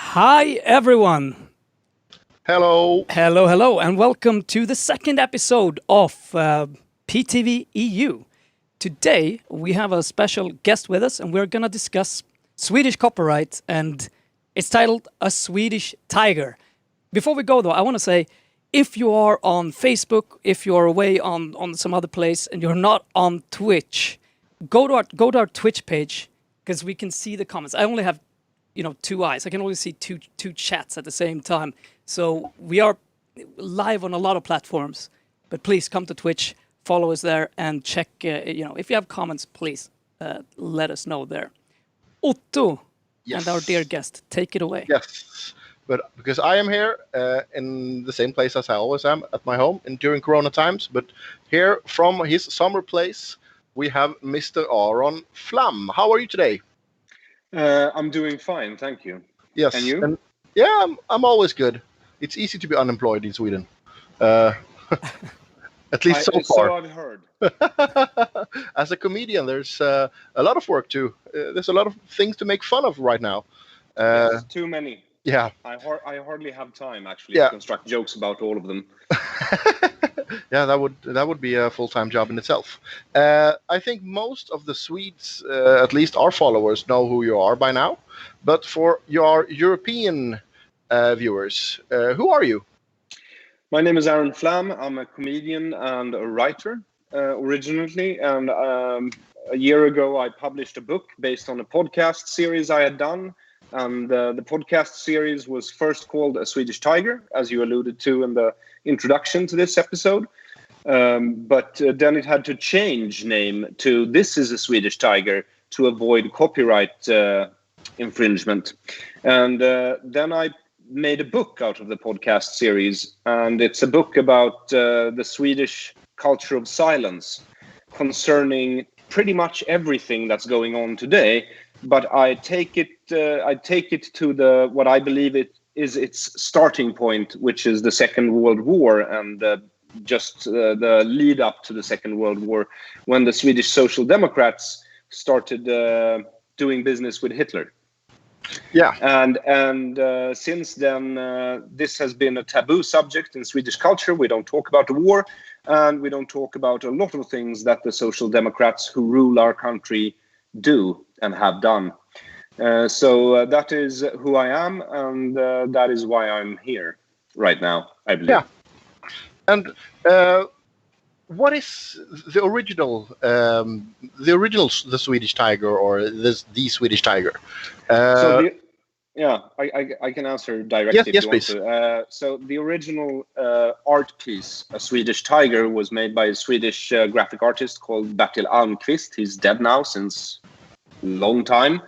Hi, everyone. Hello. Hello, and welcome to the second episode of PTVEU. Today, we have a special guest with us, and we're going to discuss Swedish copyright, and it's titled A Swedish Tiger. Before we go, though, I want to say, if you are on Facebook, if you're away on some other place, and you're not on Twitch, go to our Twitch page, because we can see the comments. I only have two eyes. I can only see two chats at the same time. So we are live on a lot of platforms, but please come to Twitch, follow us there, and check. If you have comments, please let us know there. Otto, Yes. and our dear guest, take it away. Yes, but because I am here in the same place as I always am at my home during Corona times, but here from his summer place, we have Mr. Aron Flam. How are you today? I'm doing fine, thank you. Yes. And you? Yeah, I'm always good. It's easy to be unemployed in Sweden. At least so far. So I've heard. As a comedian, there's a lot of work too. There's a lot of things to make fun of right now. Yes, too many. Yeah. I hardly have time actually Yeah. to construct jokes about all of them. Yeah, that would be a full-time job in itself. I think most of the Swedes, at least our followers, know who you are by now. But for your European viewers, who are you? My name is Aron Flam. I'm a comedian and a writer originally, and a year ago I published a book based on a podcast series I had done. And the podcast series was first called A Swedish Tiger, as you alluded to in the introduction to this episode. But then it had to change name to This is a Swedish Tiger to avoid copyright infringement. And then I made a book out of the podcast series. And it's a book about the Swedish culture of silence concerning pretty much everything that's going on today. But I take it to the what I believe it is its starting point, which is the Second World War and just the lead up to the Second World War, when the Swedish Social Democrats started doing business with Hitler. Yeah. And since then, this has been a taboo subject in Swedish culture. We don't talk about the war, and we don't talk about a lot of things that the Social Democrats who rule our country do and have done. So that is who I am, and that is why I'm here right now, I believe. Yeah. And what is the original, the Swedish Tiger, or the Swedish Tiger? I can answer directly. Yes, if you please. want to. So the original art piece, A Swedish Tiger, was made by a Swedish graphic artist called Bertil Almqvist. He's dead now since a long time,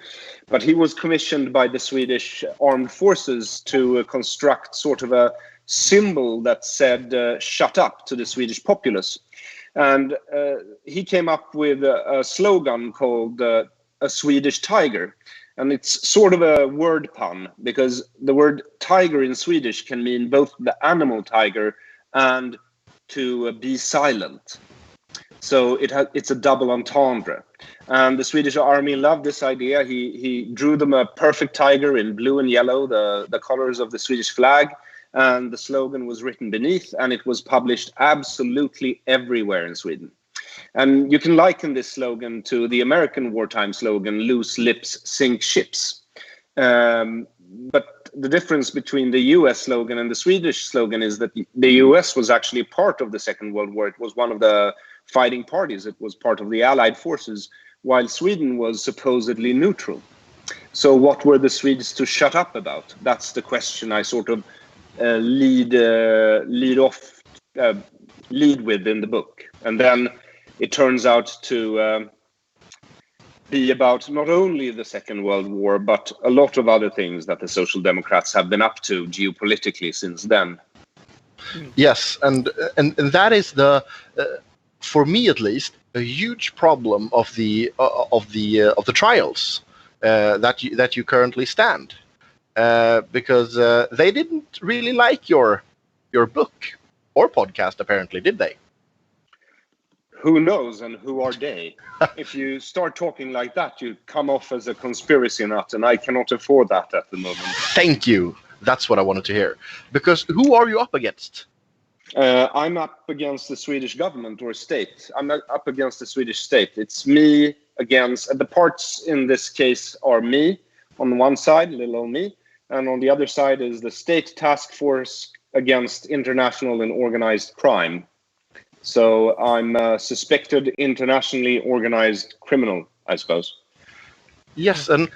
but he was commissioned by the Swedish Armed Forces to construct sort of a symbol that said "shut up" to the Swedish populace. And he came up with a slogan called "A Swedish Tiger." And it's sort of a word pun, because the word tiger in Swedish can mean both the animal tiger and to be silent. So it's a double entendre. And the Swedish army loved this idea. He drew them a perfect tiger in blue and yellow, the colors of the Swedish flag. And the slogan was written beneath, and it was published absolutely everywhere in Sweden. And you can liken this slogan to the American wartime slogan, "Loose lips sink ships." But the difference between the US slogan and the Swedish slogan is that the US was actually part of the Second World War. It was one of the fighting parties. It was part of the Allied forces, while Sweden was supposedly neutral. So what were the Swedes to shut up about? That's the question I sort of lead with in the book. And then it turns out to be about not only the Second World War, but a lot of other things that the Social Democrats have been up to geopolitically since then. Yes, and that is the, for me at least, a huge problem of the trials that you currently stand, because they didn't really like your book or podcast, apparently, did they? who knows and who are they? If you start talking like that, you come off as a conspiracy nut, and I cannot afford that at the moment. Thank you. That's what I wanted to hear. Because who are you up against? I'm up against the Swedish government or state. I'm up against the Swedish state. It's me against... The parts in this case are me on one side, little old me, and on the other side is the state task force against international and organized crime. So I'm a suspected internationally organized criminal, I suppose. Yes, and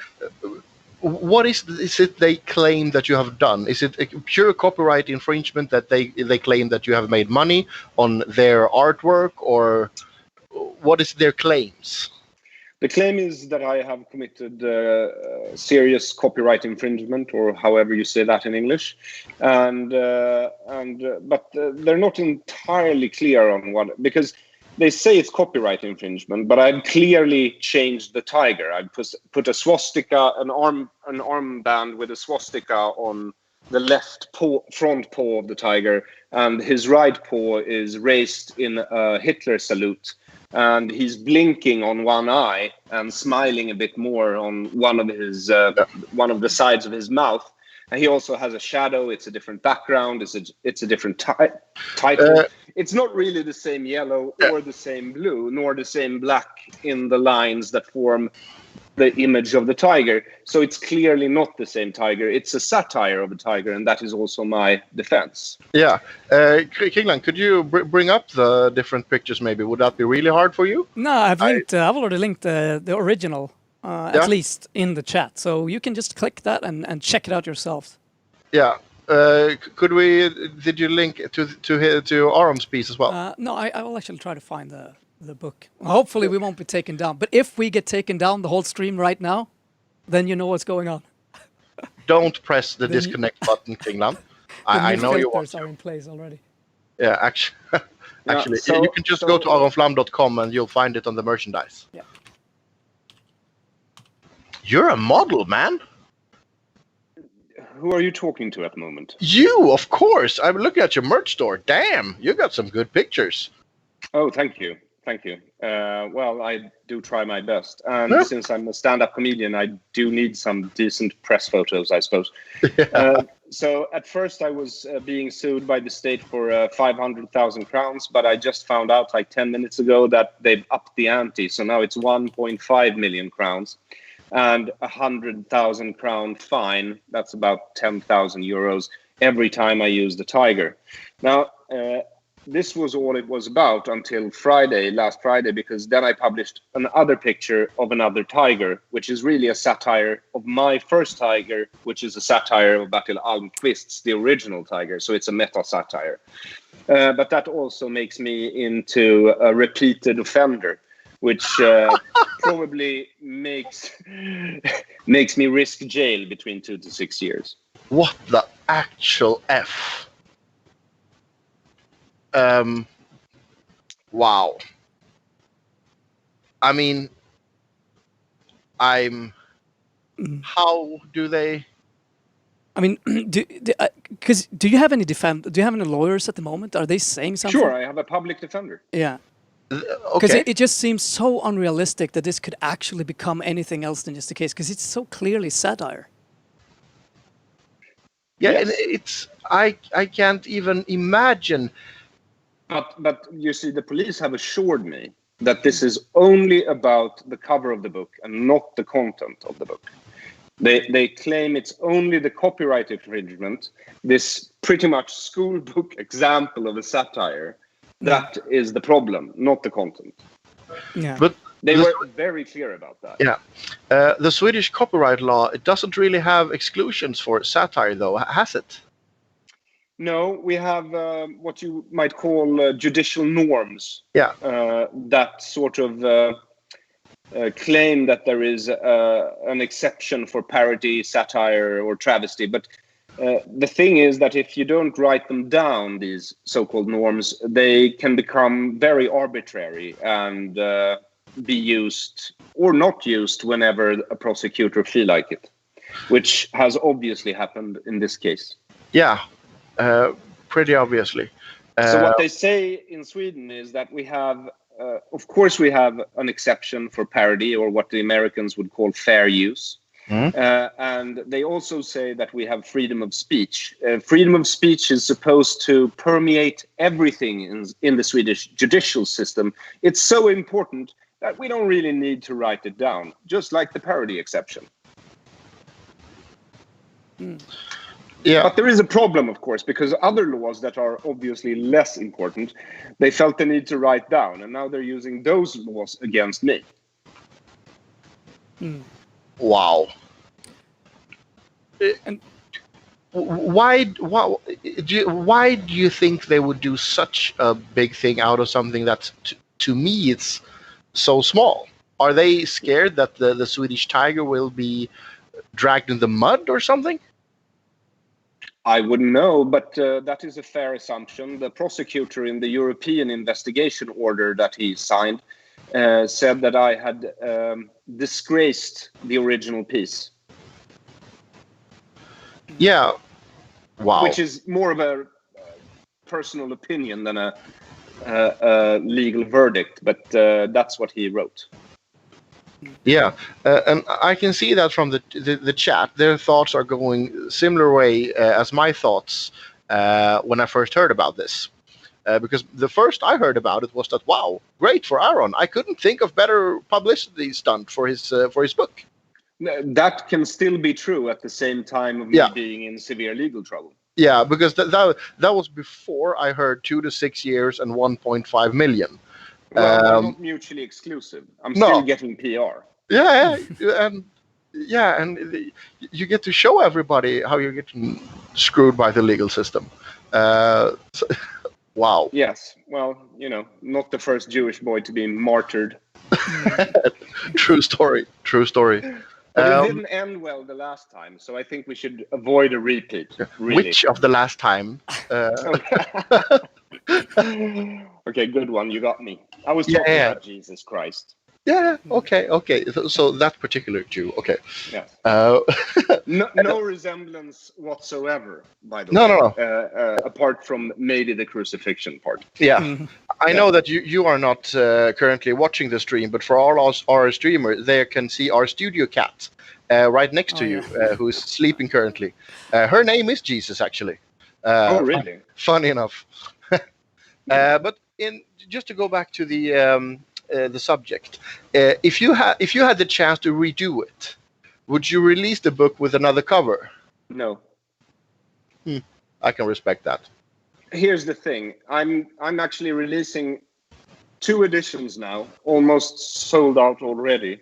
what is it they claim that you have done? Is it a pure copyright infringement that they claim that you have made money on their artwork, or what is their claims? The claim is that I have committed serious copyright infringement, or however you say that in English, but they're not entirely clear on what, because they say it's copyright infringement, but I've clearly changed the tiger. I put a swastika, an armband with a swastika on the left front paw of the tiger, and his right paw is raised in a Hitler salute. And he's blinking on one eye and smiling a bit more on one of the sides of his mouth. And he also has a shadow. It's a different background. It's a different title. It's not really the same yellow or the same blue, nor the same black in the lines that form the image of the tiger. So it's clearly not the same tiger. It's a satire of a tiger, and that is also my defense. Yeah. Kringland, could you bring up the different pictures maybe? Would that be really hard for you? No, I've already linked the original, at least in the chat. So you can just click that and check it out yourself. Yeah. Did you link to Aron's piece as well? No, I will actually try to find the book. Hopefully we won't be taken down. But if we get taken down the whole stream right now, then you know what's going on. Don't press the disconnect button, Kringland. I know you want to. Are in place already. Yeah, actually, you can just go to aronflam.com and you'll find it on the merchandise. Yeah. You're a model, man. Who are you talking to at the moment? You, of course. I'm looking at your merch store. Damn, you got some good pictures. Oh, thank you. Thank you. Well, I do try my best. And since I'm a stand-up comedian, I do need some decent press photos, I suppose. Yeah. So at first I was being sued by the state for 500,000 crowns, but I just found out like 10 minutes ago that they've upped the ante. So now it's 1.5 million crowns and 100,000 crown fine. That's about 10,000 euros every time I use the tiger. Now, this was all it was about until last Friday, because then I published another picture of another tiger, which is really a satire of my first tiger, which is a satire of Bertil Almqvist's, the original tiger. So it's a meta-satire. But that also makes me into a repeated offender, which probably makes me risk jail between 2 to 6 years. What the actual F? Wow. I mean, how do they? I mean, do you have any Do you have any lawyers at the moment? Are they saying something? Sure, I have a public defender. Yeah. Because it just seems so unrealistic that this could actually become anything else than just a case, because it's so clearly satire. Yeah, yes. And I can't even imagine. But you see, the police have assured me that this is only about the cover of the book and not the content of the book. They claim it's only the copyright infringement, this pretty much school book example of a satire, that is the problem, not the content. Yeah. But they were very clear about that. Yeah. The Swedish copyright law, it doesn't really have exclusions for satire, though, has it? No, we have what you might call judicial norms. Yeah. That sort of claim that there is an exception for parody, satire, or travesty. But the thing is that if you don't write them down, these so-called norms, they can become very arbitrary and be used or not used whenever a prosecutor feel like it, which has obviously happened in this case. Yeah. Pretty obviously. So what they say in Sweden is that we have of course, we have an exception for parody, or what the Americans would call fair use. And they also say that we have freedom of speech. Freedom of speech is supposed to permeate everything in the Swedish judicial system. It's so important that we don't really need to write it down, just like the parody exception. Yeah. But there is a problem, of course, because other laws that are obviously less important, they felt the need to write down, and now they're using those laws against me. Wow. And Why do you think they would do such a big thing out of something that, to me, it's so small? Are they scared that the Swedish tiger will be dragged in the mud or something? I wouldn't know, but that is a fair assumption. The prosecutor in the European investigation order that he signed said that I had disgraced the original piece. Yeah. Wow. Which is more of a personal opinion than a legal verdict, but that's what he wrote. Yeah, and I can see that from the chat. Their thoughts are going similar way as my thoughts when I first heard about this. Because the first I heard about it was that, wow, great for Aron. I couldn't think of better publicity stunt for his book. That can still be true at the same time of me being in severe legal trouble. Yeah, because that was before I heard 2 to 6 years and 1.5 million. Well, they're not mutually exclusive. I'm still getting PR. Yeah, and you get to show everybody how you're getting screwed by the legal system. Wow. Yes. Well, not the first Jewish boy to be martyred. True story. But it didn't end well the last time, so I think we should avoid a repeat. Really. Which of the last time? Okay, good one. You got me. I was talking about Jesus Christ. Yeah. Okay. So that particular Jew. Okay. Yeah. No resemblance whatsoever, by the way. No. Apart from maybe the crucifixion part. Yeah. I know that you are not currently watching the stream, but for all our streamers, they can see our studio cat right next to you, who is sleeping currently. Her name is Jesus, actually. Oh, really? Funny enough. But just to go back to the subject, if you had the chance to redo it, would you release the book with another cover? No. I can respect that. Here's the thing. I'm actually releasing 2 editions now, almost sold out already.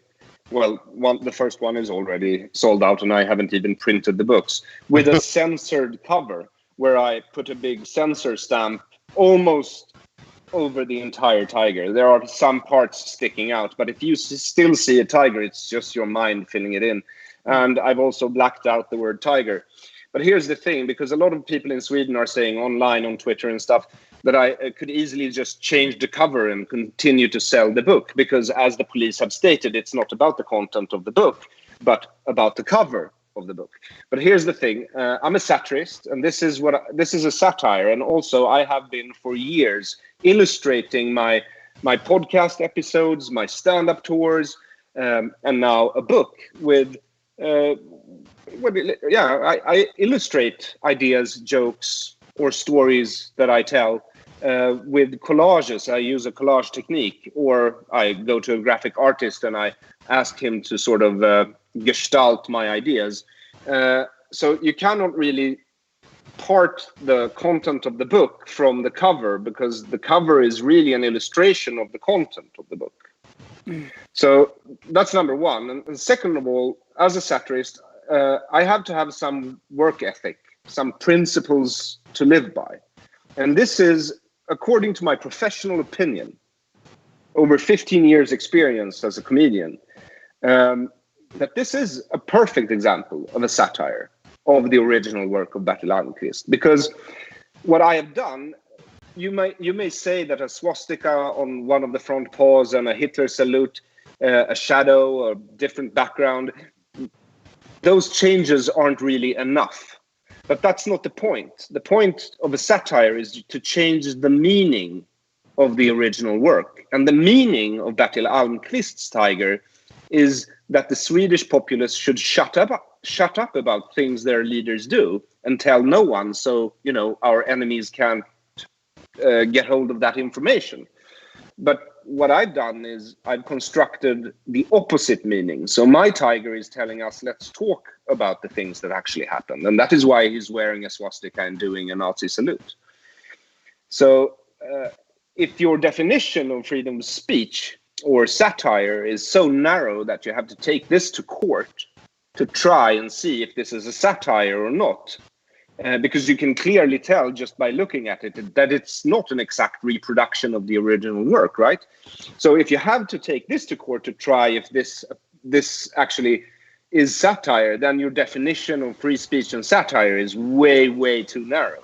Well, the first one is already sold out, and I haven't even printed the books, with a censored cover where I put a big censor stamp almost over the entire tiger. There are some parts sticking out, but if you still see a tiger, it's just your mind filling it in. And I've also blacked out the word tiger. But here's the thing, because a lot of people in Sweden are saying online on Twitter and stuff that I could easily just change the cover and continue to sell the book, because as the police have stated, it's not about the content of the book, but about the cover of the book. But here's the thing, I'm a satirist, and this is a satire, and also I have been for years illustrating my podcast episodes, my stand-up tours, and now a book with I illustrate ideas, jokes, or stories that I tell with collages. I use a collage technique, or I go to a graphic artist and I ask him to sort of gestalt my ideas. So you cannot really part the content of the book from the cover, because the cover is really an illustration of the content of the book. So that's number one. And second of all, as a satirist, I have to have some work ethic, some principles to live by. And this is, according to my professional opinion, over 15 years experience as a comedian, that this is a perfect example of a satire of the original work of Bertil Almqvist. Because what I have done, you may say that a swastika on one of the front paws and a Hitler salute, a shadow, or different background, those changes aren't really enough. But that's not the point. The point of a satire is to change the meaning of the original work. And the meaning of Bertil Almqvist's Tiger is that the Swedish populace should shut up about things their leaders do and tell no one, so our enemies can't get hold of that information. But what I've done is I've constructed the opposite meaning. So my tiger is telling us, let's talk about the things that actually happened. And that is why he's wearing a swastika and doing a Nazi salute. So if your definition of freedom of speech or satire is so narrow that you have to take this to court to try and see if this is a satire or not, because you can clearly tell just by looking at it that it's not an exact reproduction of the original work, right? So if you have to take this to court to try if this actually is satire, then your definition of free speech and satire is way, way too narrow.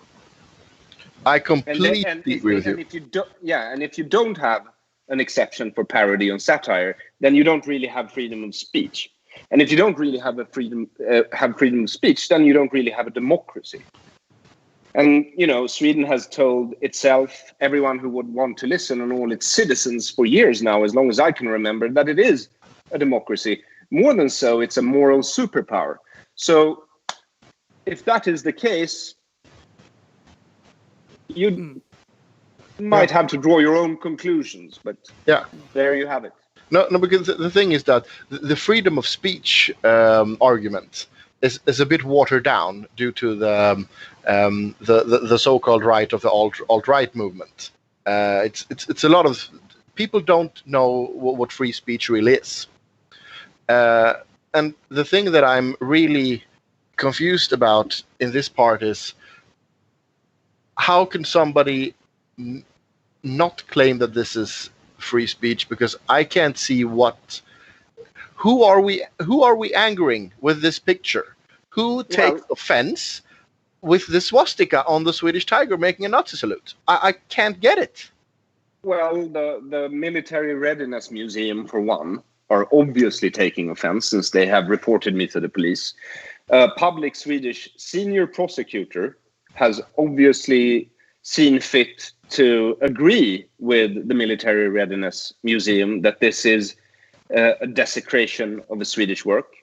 I completely agree with you. And if you don't have an exception for parody on satire, then you don't really have freedom of speech. And if you don't really have freedom of speech, then you don't really have a democracy. And Sweden has told itself, everyone who would want to listen, and all its citizens for years now, as long as I can remember, that it is a democracy. More than so, it's a moral superpower. So if that is the case, you might have to draw your own conclusions, but there you have it. No, because the thing is that the freedom of speech argument is a bit watered down due to the so-called right of the alt-right movement. It's a lot of people don't know what free speech really is, and the thing that I'm really confused about in this part is how can somebody not claim that this is free speech, because I can't see who are we angering with this picture? Who takes offense with the swastika on the Swedish tiger making a Nazi salute? I can't get it. Well, the Military Readiness Museum, for one, are obviously taking offense since they have reported me to the police. Public Swedish senior prosecutor has obviously seen fit to agree with the Military Readiness Museum that this is a desecration of the Swedish work.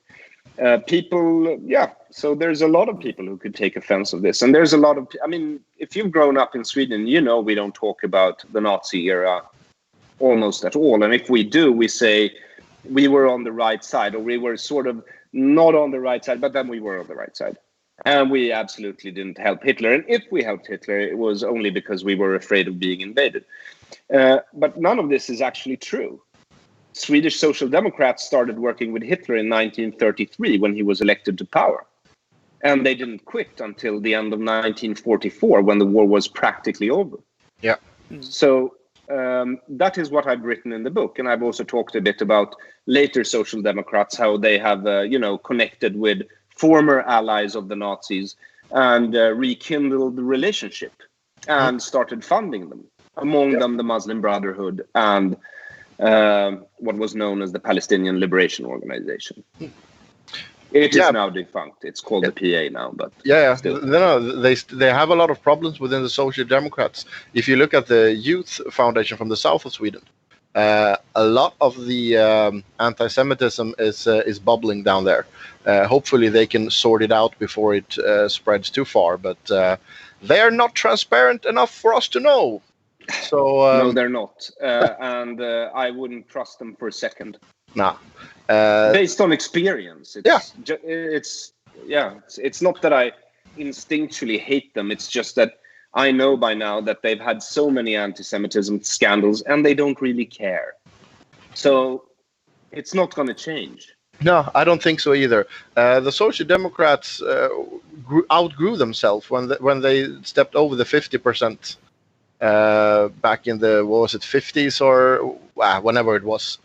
So there's a lot of people who could take offense of this. And there's a lot of, if you've grown up in Sweden, we don't talk about the Nazi era almost at all. And if we do, we say we were on the right side, or we were sort of not on the right side, but then we were on the right side. And we absolutely didn't help Hitler. And if we helped Hitler, it was only because we were afraid of being invaded. But none of this is actually true. Swedish Social Democrats started working with Hitler in 1933 when he was elected to power. And they didn't quit until the end of 1944 when the war was practically over. Yeah. So that is what I've written in the book. And I've also talked a bit about later Social Democrats, how they have, connected with former allies of the Nazis and rekindled the relationship and started funding them, among them the Muslim Brotherhood and what was known as the Palestinian Liberation Organization. It is now defunct. It's called the PA now, but still. No, they have a lot of problems within the Social Democrats. If you look at the Youth Foundation from the south of Sweden, a lot of the anti-Semitism is bubbling down there. Hopefully they can sort it out before it spreads too far, but they are not transparent enough for us to know. So no, they're not, and I wouldn't trust them for a second. Nah, based on experience. It's not that I instinctually hate them. It's just that I know by now that they've had so many anti-Semitism scandals and they don't really care. So it's not going to change. No, I don't think so either. The Social Democrats outgrew themselves when they stepped over the 50% back in the 50s or whenever it was.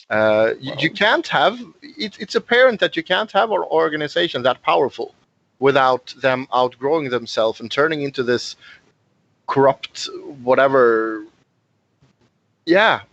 You can't have it's apparent that you can't have an organization that powerful without them outgrowing themselves and turning into this corrupt whatever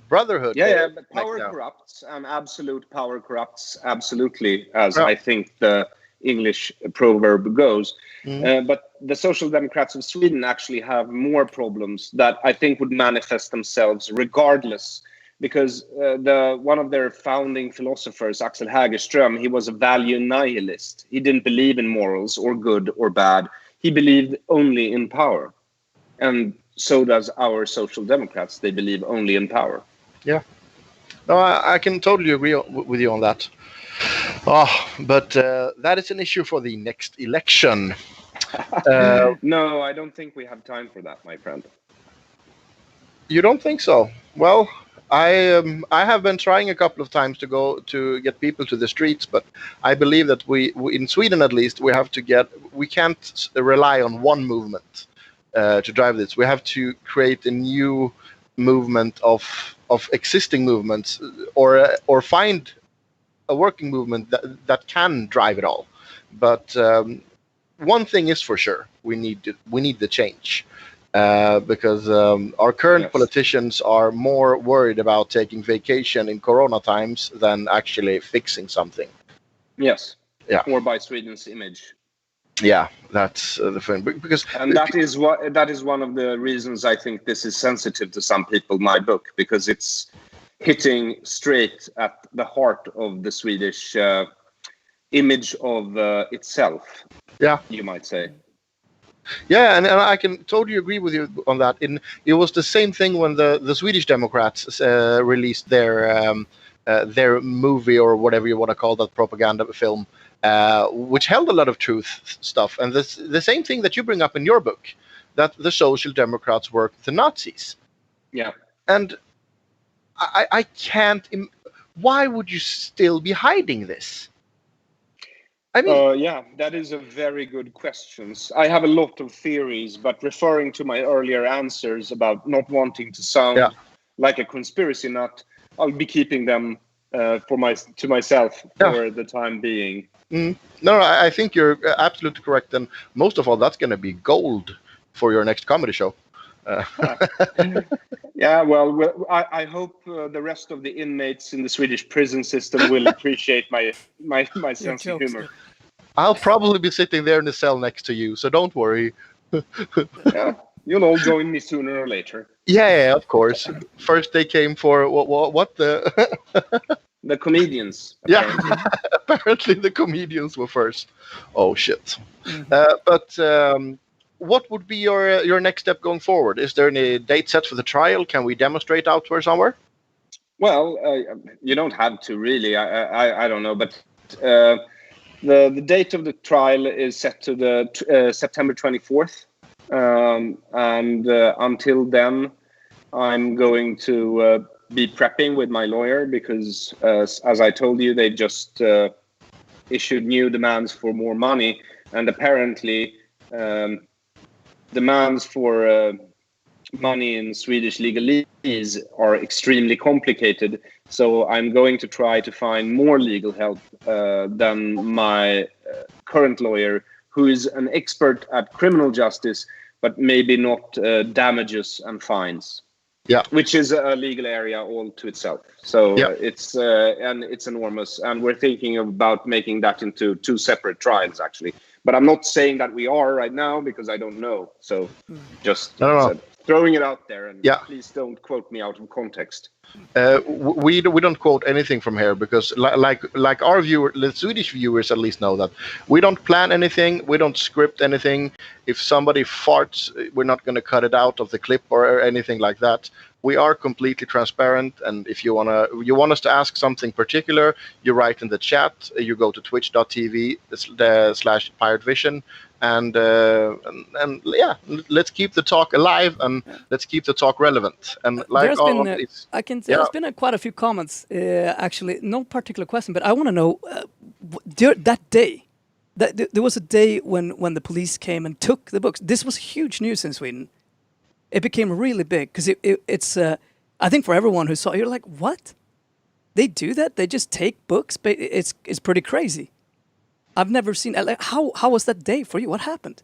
brotherhood. But power corrupts, and absolute power corrupts absolutely, as I think the English proverb goes. But the Social Democrats of Sweden actually have more problems that I think would manifest themselves regardless. Because one of their founding philosophers, Axel Hägerström, he was a value nihilist. He didn't believe in morals or good or bad. He believed only in power. And so does our Social Democrats. They believe only in power. Yeah. No, I can totally agree with you on that. But that is an issue for the next election. No, I don't think we have time for that, my friend. You don't think so? Well, I have been trying a couple of times to get people to the streets, but I believe that we in Sweden at least we can't rely on one movement to drive this. We have to create a new movement of existing movements, or find a working movement that can drive it all. But one thing is for sure: we need the change. Because our current politicians are more worried about taking vacation in Corona times than actually fixing something. Yes. Yeah. Or by Sweden's image. Yeah, that's the thing. Because that is one of the reasons I think this is sensitive to some people. My book, because it's hitting straight at the heart of the Swedish image of itself. Yeah, you might say. Yeah, and I can totally agree with you on that. It was the same thing when the Swedish Democrats released their movie, or whatever you want to call that, propaganda film, which held a lot of truth stuff. And the same thing that you bring up in your book, that the Social Democrats work with the Nazis. Yeah. And I can't. Why would you still be hiding this? I mean, yeah, that is a very good question. I have a lot of theories, but referring to my earlier answers about not wanting to sound like a conspiracy nut, I'll be keeping them to myself for the time being. No, I think you're absolutely correct, and most of all, that's going to be gold for your next comedy show. Yeah, well, I hope the rest of the inmates in the Swedish prison system will appreciate my sense of humor. I'll probably be sitting there in the cell next to you, so don't worry. Yeah, you'll all join me sooner or later. Yeah, of course. First they came for what the the comedians. Apparently. Yeah, apparently the comedians were first. Oh shit! But what would be your next step going forward? Is there any date set for the trial? Can we demonstrate outward somewhere? Well, you don't have to really. I don't know, but the date of the trial is set to the September 24th, and until then, I'm going to be prepping with my lawyer because, as I told you, they just issued new demands for more money, and apparently demands for money in Swedish legalese are extremely complicated. So I'm going to try to find more legal help than my current lawyer, who is an expert at criminal justice, but maybe not damages and fines. Yeah, which is a legal area all to itself. So it's enormous, and we're thinking about making that into 2 separate trials, actually. But I'm not saying that we are right now because I don't know. So just throwing it out there, and please don't quote me out of context. We don't quote anything from here because, like our the Swedish viewers at least know that we don't plan anything, we don't script anything. If somebody farts, we're not going to cut it out of the clip or anything like that. We are completely transparent, and if you want us to ask something particular, you write in the chat. You go to twitch.tv/PiratVision, and let's keep the talk alive and let's keep the talk relevant. And like there's been quite a few comments. Actually, no particular question, but I want to know that day. There was a day when the police came and took the books. This was huge news in Sweden. It became really big because it's I think for everyone who saw it, you're like, what? They do that? They just take books? But it's pretty crazy. I've never seen. Like, how was that day for you? What happened?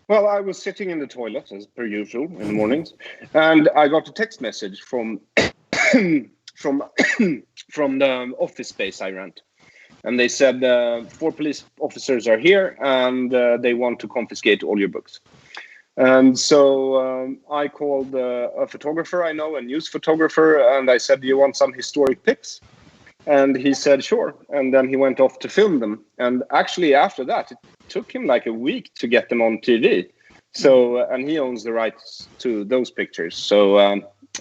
Well, I was sitting in the toilet as per usual in the mornings, and I got a text message from the office space I rent, And they said 4 police officers are here, and they want to confiscate all your books. And so I called a photographer I know, a news photographer, and I said, do you want some historic pics? And he said, sure. And then he went off to film them. And actually, after that, it took him like a week to get them on TV. So, and he owns the rights to those pictures. So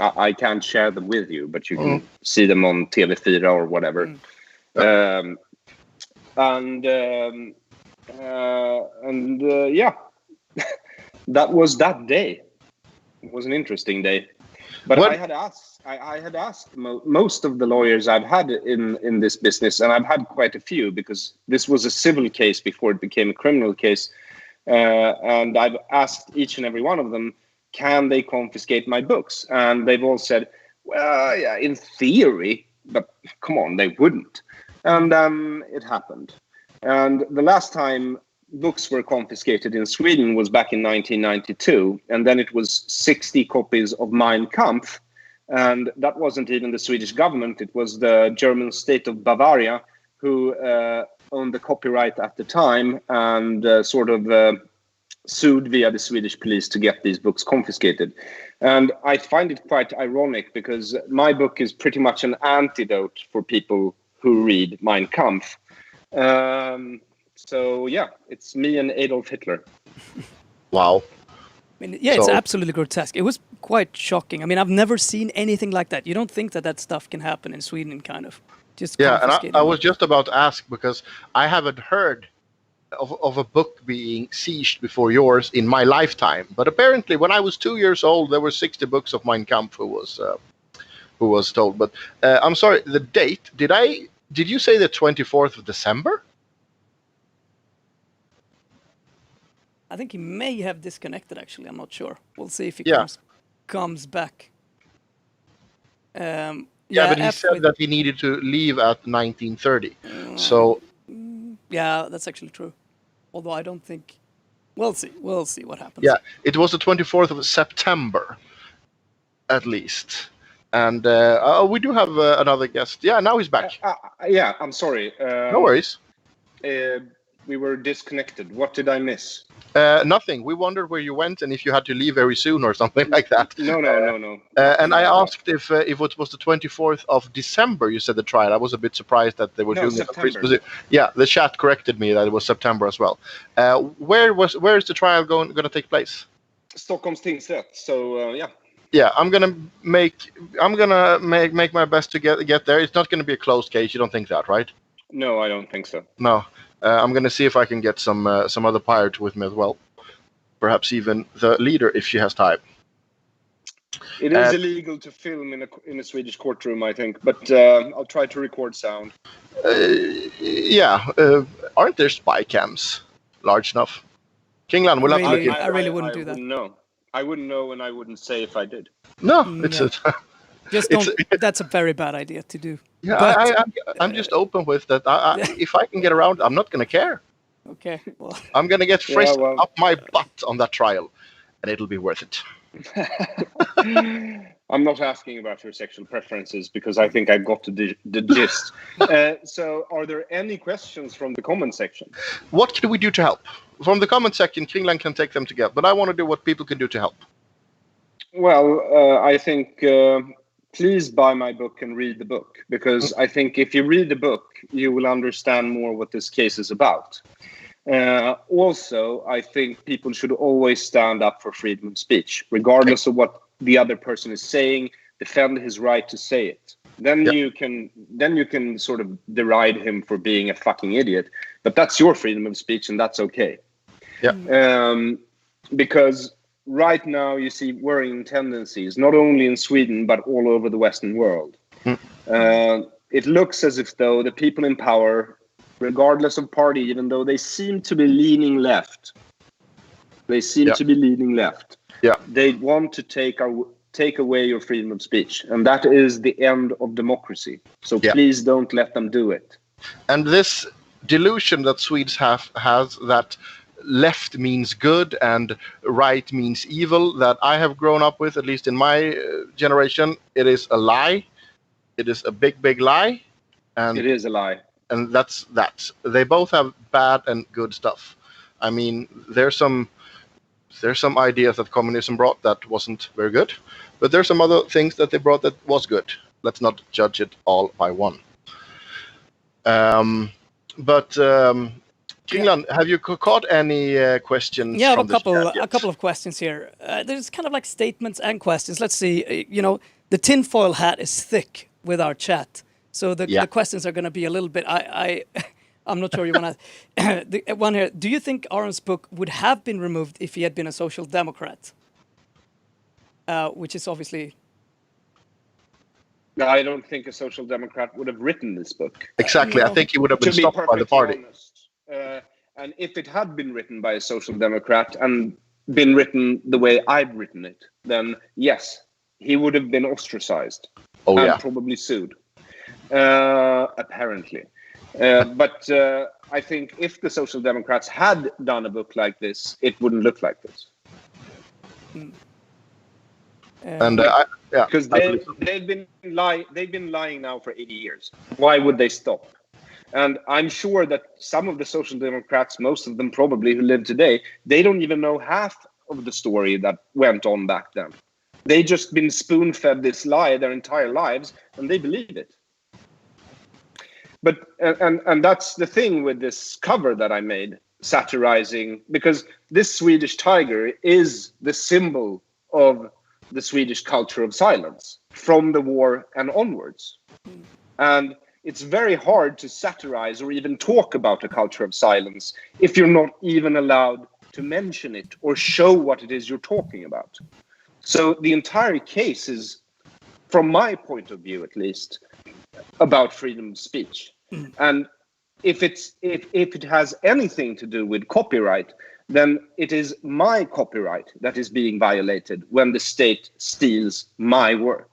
I can't share them with you, but you can see them on TV4 or whatever. Yeah, that was that day. It was an interesting day. But I had asked most of the lawyers I've had in this business, and I've had quite a few, because this was a civil case before it became a criminal case. And I've asked each and every one of them, can they confiscate my books? And they've all said, well, yeah, in theory, but come on, they wouldn't. And it happened. And the last time books were confiscated in Sweden was back in 1992. And then it was 60 copies of Mein Kampf. And that wasn't even the Swedish government. It was the German state of Bavaria who owned the copyright at the time and sued via the Swedish police to get these books confiscated. And I find it quite ironic, because my book is pretty much an antidote for people who read Mein Kampf. So yeah, it's me and Adolf Hitler. Wow. I mean, yeah, it's absolutely grotesque. It was quite shocking. I mean, I've never seen anything like that. You don't think that stuff can happen in Sweden, kind of. And I was just about to ask, because I haven't heard of a book being seized before yours in my lifetime. But apparently, when I was 2 years old, there were 60 books of Mein Kampf who was stolen. But I'm sorry, the date, did you say the 24th of December? I think he may have disconnected, actually. I'm not sure. We'll see if he comes back. But he said that he needed to leave at 1930. So yeah, that's actually true. Although I don't think... We'll see what happens. Yeah, it was the 24th of September, at least. And we do have another guest. Yeah, now he's back. Yeah, I'm sorry. No worries. We were disconnected. What did I miss? Nothing. We wondered where you went and if you had to leave very soon or something like that. No. And I asked if it was the 24th of December. You said the trial. I was a bit surprised that they were doing it on Christmas. Yeah, the chat corrected me that it was September as well. Where is the trial going to take place? Stockholm's tingsrätt. So yeah. Yeah, I'm gonna make my best to get there. It's not going to be a closed case. You don't think that, right? No, I don't think so. No. I'm going to see if I can get some other pirates with me as well. Perhaps even the leader, if she has time. It is illegal to film in a Swedish courtroom, I think, but I'll try to record sound. Aren't there spy cams large enough? Kingland, we'll have to look into. I really wouldn't do that. No, I wouldn't know, and I wouldn't say if I did. No, it's just don't. That's a very bad idea to do. Yeah, but, I'm just open with that. If I can get around, I'm not going to care. Okay, well. I'm going to get frisked up my butt on that trial, and it'll be worth it. I'm not asking about your sexual preferences, because I think I got the gist. So, are there any questions from the comment section? What can we do to help? From the comment section, Kingland can take them together, but I want to do what people can do to help. Well, I think... please buy my book and read the book, because I think if you read the book, you will understand more what this case is about. Also, I think people should always stand up for freedom of speech, regardless of what the other person is saying. Defend his right to say it. Then you can sort of deride him for being a fucking idiot. But that's your freedom of speech, and that's okay. Yeah. Because right now, you see worrying tendencies, not only in Sweden, but all over the Western world. It looks as if though the people in power, regardless of party, even though they seem to be leaning left, they want to take away your freedom of speech. And that is the end of democracy. So please don't let them do it. And this delusion that Swedes has that left means good and right means evil, that I have grown up with, at least in my generation, it is a lie. It is a big lie. And it is a lie. and that's that. They both have bad and good stuff. I mean, there's some ideas that communism brought that wasn't very good, but there's some other things that they brought that was good. Let's not judge it all by one. Kingland, have you caught any questions? Yeah, I from have this chat a couple of questions here. There's kind of like statements and questions. Let's see. The tinfoil hat is thick with our chat, so the questions are going to be a little bit. I'm not sure you want to. The one here. Do you think Aron's book would have been removed if he had been a social democrat? Which is obviously. No, I don't think a social democrat would have written this book. Exactly. I think he would have been stopped by the party. Honest, and if it had been written by a social democrat and been written the way I've written it, then yes, he would have been ostracized and probably sued. Apparently. But I think if the Social Democrats had done a book like this, it wouldn't look like this. Because they've been lying now for 80 years. Why would they stop? And I'm sure that some of the Social Democrats, most of them probably who live today, they don't even know half of the story that went on back then. They just been spoon-fed this lie their entire lives, and they believe it. But and that's the thing with this cover that I made, satirizing, because this Swedish tiger is the symbol of the Swedish culture of silence from the war and onwards. And it's very hard to satirize or even talk about a culture of silence if you're not even allowed to mention it or show what it is you're talking about. So the entire case is, from my point of view at least, about freedom of speech. And if it has anything to do with copyright, then it is my copyright that is being violated when the state steals my work.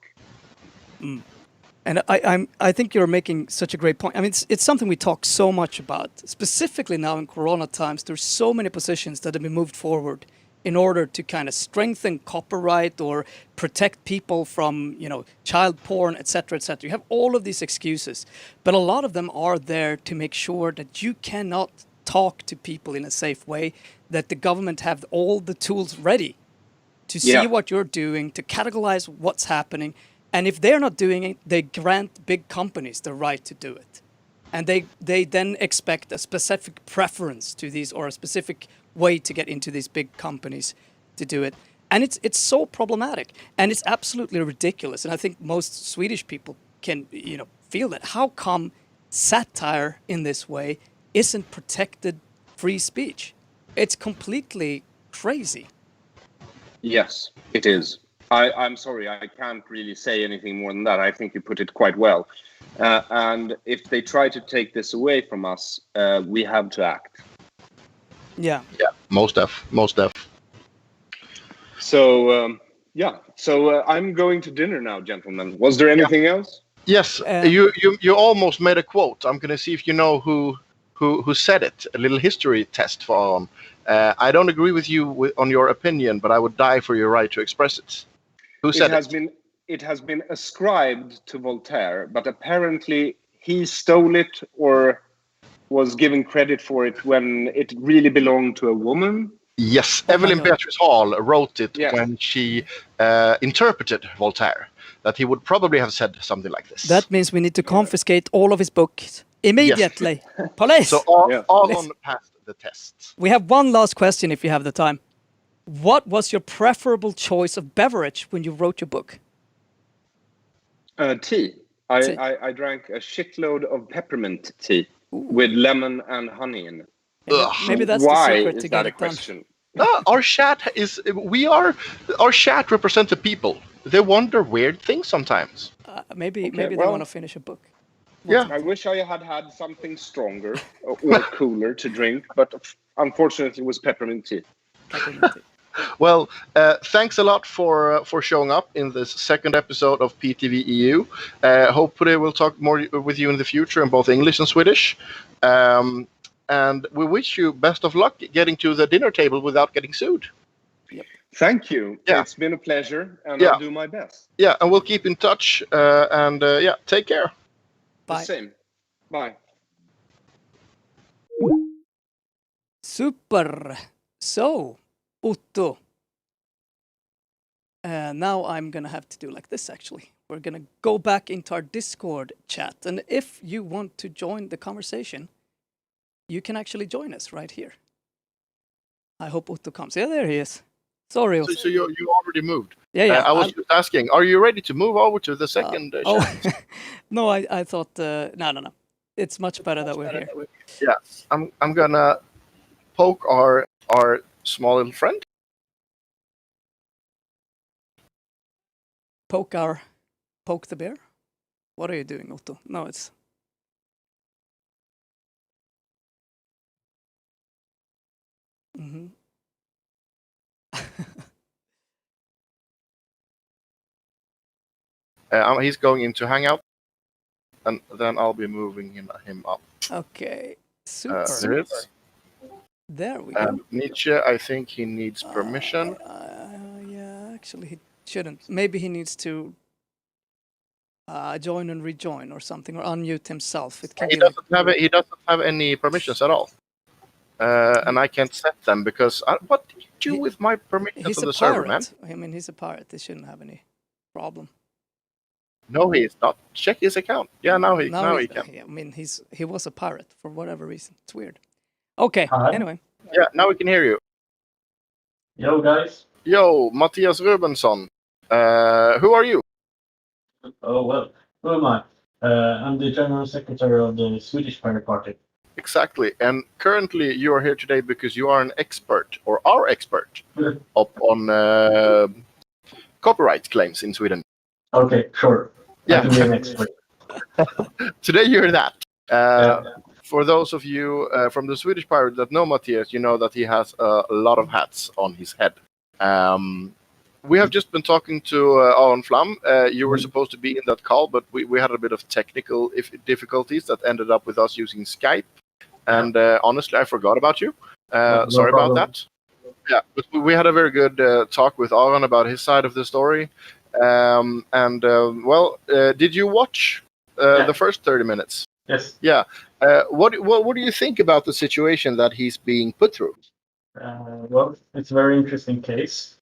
And I think you're making such a great point. I mean, it's something we talk so much about, specifically now in Corona times. There's so many positions that have been moved forward in order to kind of strengthen copyright or protect people from, child porn, etc., etc. You have all of these excuses, but a lot of them are there to make sure that you cannot talk to people in a safe way, that the government have all the tools ready to see what you're doing, to categorize what's happening. And if they're not doing it, they grant big companies the right to do it. And they then expect a specific preference to these, or a specific way to get into these big companies to do it. And it's so problematic, and it's absolutely ridiculous. And I think most Swedish people can feel that. How come satire in this way isn't protected free speech? It's completely crazy. Yes, it is. I'm sorry, I can't really say anything more than that. I think you put it quite well. And if they try to take this away from us, we have to act. Yeah, most def. So, So I'm going to dinner now, gentlemen. Was there anything else? Yes, you almost made a quote. I'm going to see if you know who said it. A little history test for Aron. I don't agree with you on your opinion, but I would die for your right to express it. Who said it? It has been ascribed to Voltaire, but apparently he stole it or was given credit for it when it really belonged to a woman. Yes, Evelyn Beatrice Hall wrote it when she interpreted Voltaire, that he would probably have said something like this. That means we need to confiscate all of his books immediately. Yes. Police! So Aron passed the test. We have one last question if you have the time. What was your preferable choice of beverage when you wrote your book? Tea. I drank a shitload of peppermint tea with lemon and honey in it. Maybe that's the secret to get it done. Our chat represents the people. They wonder weird things sometimes. Maybe they want to finish a book. I wish I had something stronger or cooler to drink, but unfortunately it was peppermint tea. Well, thanks a lot for showing up in this second episode of PTVEU. Hopefully we'll talk more with you in the future in both English and Swedish. And we wish you best of luck getting to the dinner table without getting sued. Yep. Thank you. Yeah. It's been a pleasure, and I'll do my best. Yeah, and we'll keep in touch. Take care. Bye. The same. Bye. Super. So, Otto. Now I'm gonna have to do like this actually. We're gonna go back into our Discord chat, and if you want to join the conversation, you can actually join us right here. I hope Otto comes. Yeah, there he is. Sorry, Otto. So you already moved. Yeah. I was just asking, are you ready to move over to the second chat? No, I thought no. It's much better that we're here. Yeah, I'm gonna poke our small little friend. Poke the bear? What are you doing, Otto? No, it's... Mm-hmm. He's going into Hangout, and then I'll be moving him up. Okay, super. There it is. There we go. Nietzsche, I think he needs permission. Yeah, actually he shouldn't. Maybe he needs to join and rejoin or something, or unmute himself. It can He doesn't have any permissions at all. And I can't set them because what do you do with my permissions on the server, man? I mean, he's a pirate. He shouldn't have any problem. No, he is not. Check his account. Yeah, now he can. I mean, he was a pirate for whatever reason. It's weird. Okay. Hi. Anyway. Yeah, now we can hear you. Yo, guys. Yo, Mattias Rubensson. Who are you? Oh, well, who am I? I'm the General Secretary of the Swedish Pirate Party. Exactly. And currently you are here today because you are an expert, or our expert, up on copyright claims in Sweden. Okay, sure. Yeah. I can be an expert. Today you're that. For those of you from the Swedish pirate that know Mattias, you know that he has a lot of hats on his head. We have just been talking to Aron Flam. You were supposed to be in that call, but we had a bit of technical difficulties that ended up with us using Skype. And honestly, I forgot about you. No Sorry problem. about that. Yeah, but we had a very good talk with Aron about his side of the story. Did you watch the first 30 minutes? Yes. Yeah. What do you think about the situation that he's being put through? Well, it's a very interesting case.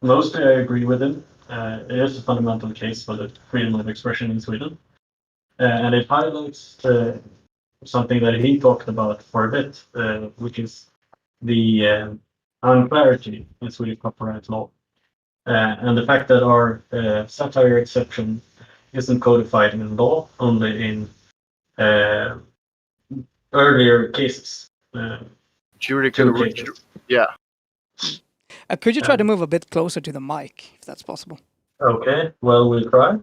Mostly I agree with him. It is a fundamental case for the freedom of expression in Sweden. And it highlights something that he talked about for a bit, which is the unclarity in Swedish copyright law. And the fact that our satire exception isn't codified in law, only in earlier cases. Yeah. Could you try to move a bit closer to the mic, if that's possible? Okay, well, we'll try.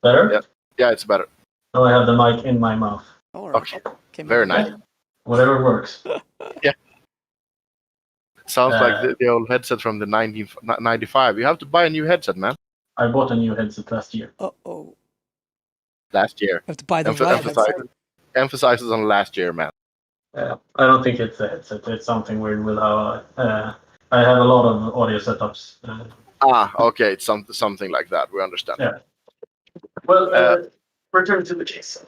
Better? Yeah, it's better. Now I have the mic in my mouth. All right. Okay. Very nice. Whatever works. Yeah. Sounds like the old headset from the 1995. You have to buy a new headset, man. I bought a new headset last year. Uh-oh. Last year. You have to buy the right headset. Emphasizes on last year, man. I don't think it's a headset. It's something weird with how I have a lot of audio setups. Okay. It's something like that. We understand. Yeah. Well, return to the case.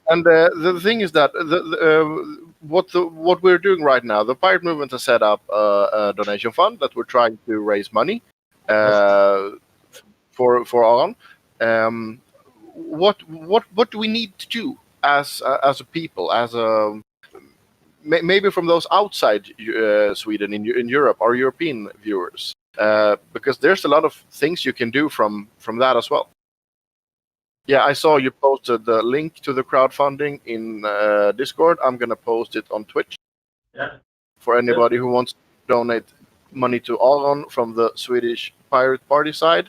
And the thing is that what we're doing right now, the pirate movement has set up a donation fund that we're trying to raise money for Aron. What do we need to do as a people, as a maybe from those outside Sweden in Europe, our European viewers, because there's a lot of things you can do from that as well. Yeah, I saw you posted the link to the crowdfunding in Discord. I'm gonna post it on Twitch. Yeah. For anybody who wants to donate money to Aron from the Swedish Pirate Party side.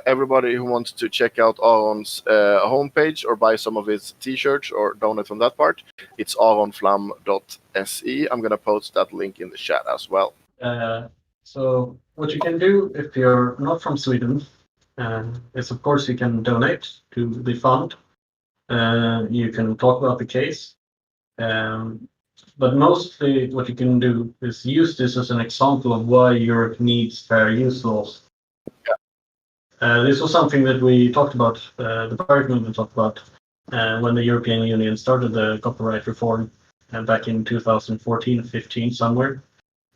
Everybody who wants to check out Aron's homepage or buy some of his t-shirts or donate from that part, it's aronflam.se. I'm going to post that link in the chat as well. So what you can do if you're not from Sweden is, of course, you can donate to the fund. You can talk about the case. But mostly what you can do is use this as an example of why Europe needs fair use laws. This was something that we talked about, the pirate movement talked about, when the European Union started the copyright reform back in 2014-15 somewhere.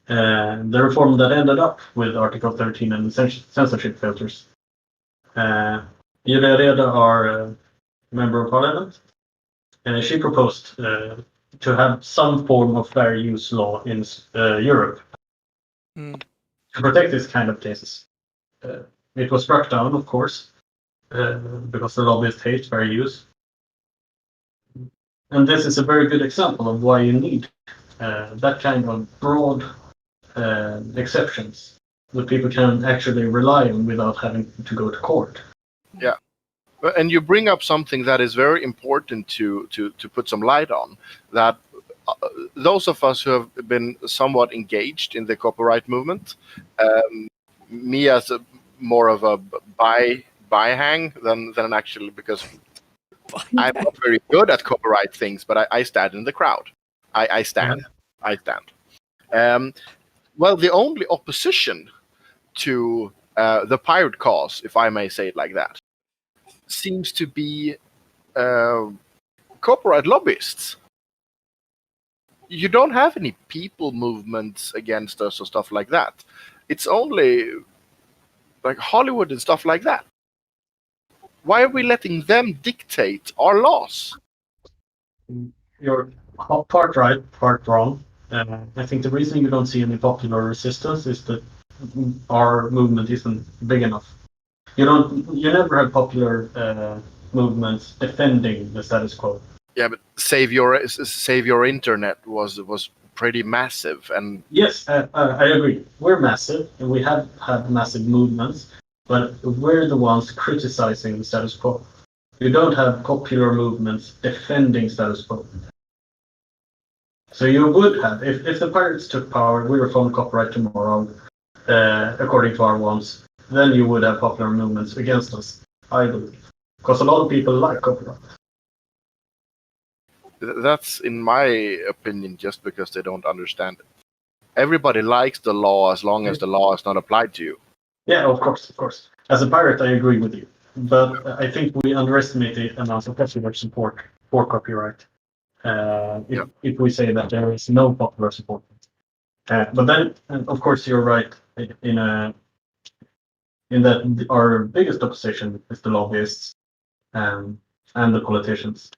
The reform that ended up with Article 13 and censorship filters. Julia Reda, our member of parliament, she proposed to have some form of fair use law in Europe to protect this kind of cases. It was struck down, of course, because the lobbyists hate fair use. And this is a very good example of why you need that kind of broad exceptions that people can actually rely on without having to go to court. Yeah. And you bring up something that is very important to put some light on, that those of us who have been somewhat engaged in the copyright movement, me as more of a by-hang than actually, because I'm not very good at copyright things, but I stand in the crowd. I stand. Well, the only opposition to the pirate cause, if I may say it like that, seems to be copyright lobbyists. You don't have any people movements against us or stuff like that. It's only like Hollywood and stuff like that. Why are we letting them dictate our laws? You're part right, part wrong. I think the reason you don't see any popular resistance is that our movement isn't big enough. You never have popular movements defending the status quo. Yeah, but Save Your Internet was pretty massive, and yes, I agree. We're massive, and we have had massive movements, but we're the ones criticizing the status quo. You don't have popular movements defending status quo. So you would have, if the pirates took power, we reformed copyright tomorrow, according to our wants, then you would have popular movements against us, I believe. Because a lot of people like copyright. That's, in my opinion, just because they don't understand it. Everybody likes the law as long as the law is not applied to you. Yeah, of course. As a pirate, I agree with you. But I think we underestimate the amount of popular support for copyright. If we say that there is no popular support. But then, of course, you're right in that our biggest opposition is the lobbyists and the politicians.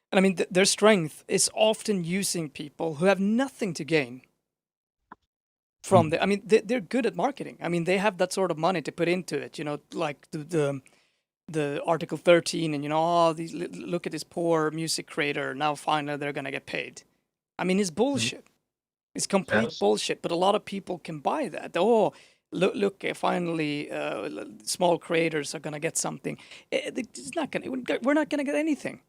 And I mean, their strength is often using people who have nothing to gain from the. I mean, they're good at marketing. I mean, they have that sort of money to put into it. You know, like the Article 13, and look at this poor music creator. Now finally they're gonna get paid. I mean, it's bullshit. It's complete bullshit. But a lot of people can buy that. Oh, look! Finally, small creators are gonna get something. It's not gonna. We're not gonna get anything.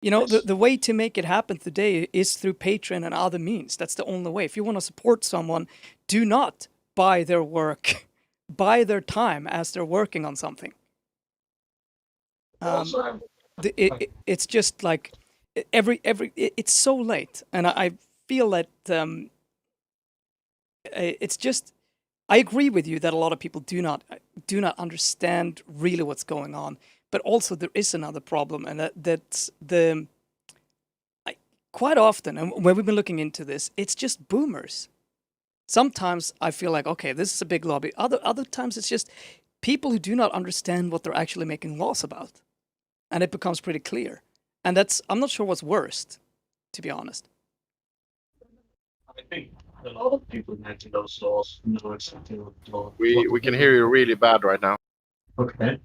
You know, the way to make it happen today is through Patreon and other means. That's the only way. If you want to support someone, do not buy their work, buy their time as they're working on something. It's just like it's so late, and I feel that it's just. I agree with you that a lot of people do not understand really what's going on. But also there is another problem, and that's quite often, and when we've been looking into this, it's just boomers. Sometimes I feel like, okay, this is a big lobby. Other times it's just people who do not understand what they're actually making laws about. And it becomes pretty clear. And I'm not sure what's worst, to be honest. I think a lot of people making those laws know exactly what law. We can hear you really bad right now. Okay.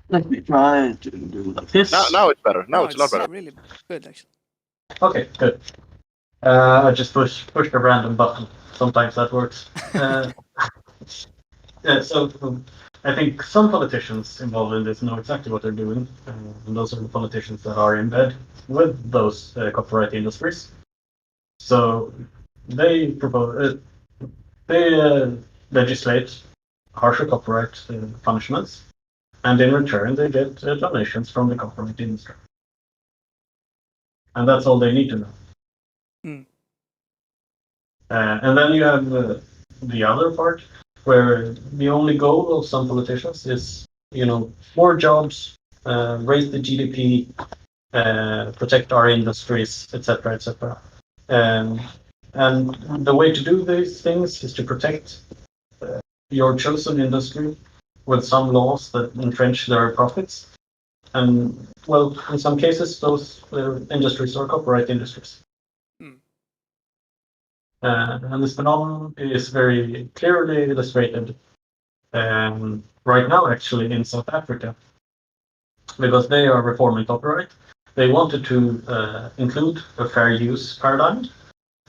Let me try to do like this. Now it's better. Now it's a lot better. Really good, actually. Okay, good. I just pushed a random button. Sometimes that works. So I think some politicians involved in this know exactly what they're doing, and those are the politicians that are in bed with those copyright industries. So they legislate harsher copyright punishments, and in return they get donations from the copyright industry. And that's all they need to know. And then you have the other part, where the only goal of some politicians is, more jobs, raise the GDP, protect our industries, etc., etc. And the way to do these things is to protect your chosen industry with some laws that entrench their profits. And, well, in some cases, those industries are copyright industries. And this phenomenon is very clearly illustrated right now, actually, in South Africa, because they are reforming copyright. They wanted to include a fair use paradigm,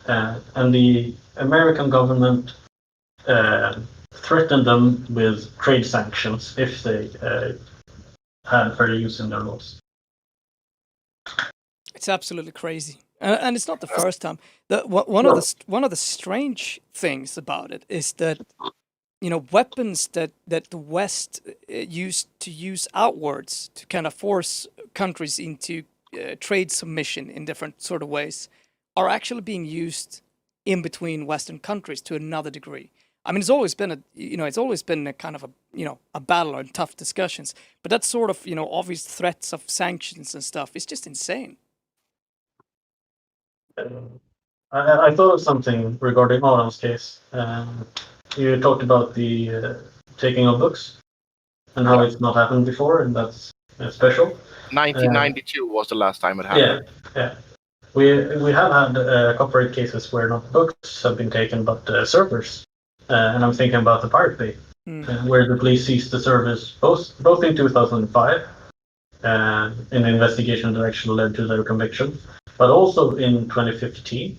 and the American government threatened them with trade sanctions if they had fair use in their laws. It's absolutely crazy, and it's not the first time. One of the strange things about it is that, you know, weapons that the West used to use outwards to kind of force countries into trade submission in different sort of ways are actually being used in between Western countries to another degree. I mean, it's always been a kind of a battle or tough discussions, but that sort of, you know, obvious threats of sanctions and stuff is just insane. I thought of something regarding Aron's case. You talked about the taking of books and how it's not happened before, and that's special. 1992 was the last time it happened. Yeah. We have had copyright cases where not books have been taken, but servers. And I'm thinking about the Pirate Bay, where the police seized the servers both in 2005, in an investigation that actually led to their conviction, but also in 2015.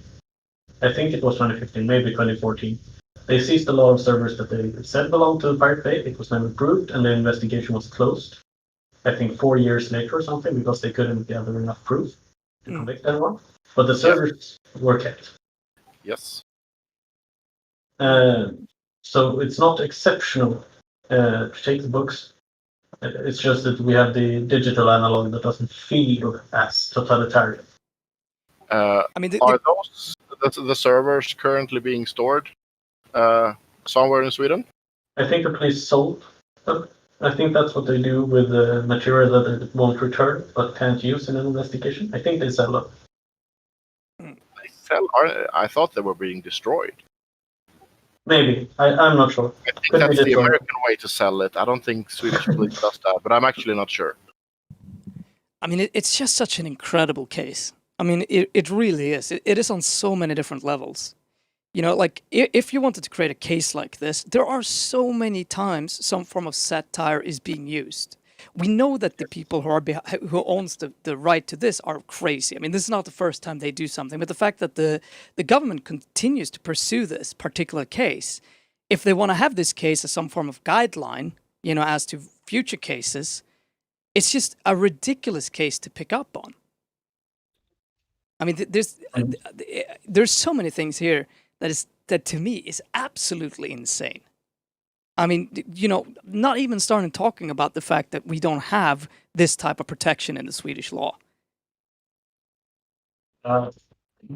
I think it was 2015, maybe 2014. They seized a lot of servers that they said belonged to the Pirate Bay. It was never proved, and the investigation was closed, I think 4 years later or something, because they couldn't gather enough proof to convict anyone. But the servers were kept. Yes. So it's not exceptional to take the books. It's just that we have the digital analog that doesn't feel as totalitarian. Are those the servers currently being stored somewhere in Sweden? I think the police sold them. I think that's what they do with the material that they won't return but can't use in an investigation. I think they sell them. They sell? I thought they were being destroyed. Maybe. I'm not sure. I think that's the American way to sell it. I don't think Swedish police does that, but I'm actually not sure. I mean, it's just such an incredible case. I mean, it really is. It is on so many different levels. You know, like, if you wanted to create a case like this, there are so many times some form of satire is being used. We know that the people who owns the right to this are crazy. I mean, this is not the first time they do something, but the fact that the government continues to pursue this particular case, if they want to have this case as some form of guideline, you know, as to future cases, it's just a ridiculous case to pick up on. I mean, there's so many things here that to me is absolutely insane. I mean, you know, not even starting talking about the fact that we don't have this type of protection in the Swedish law. I'm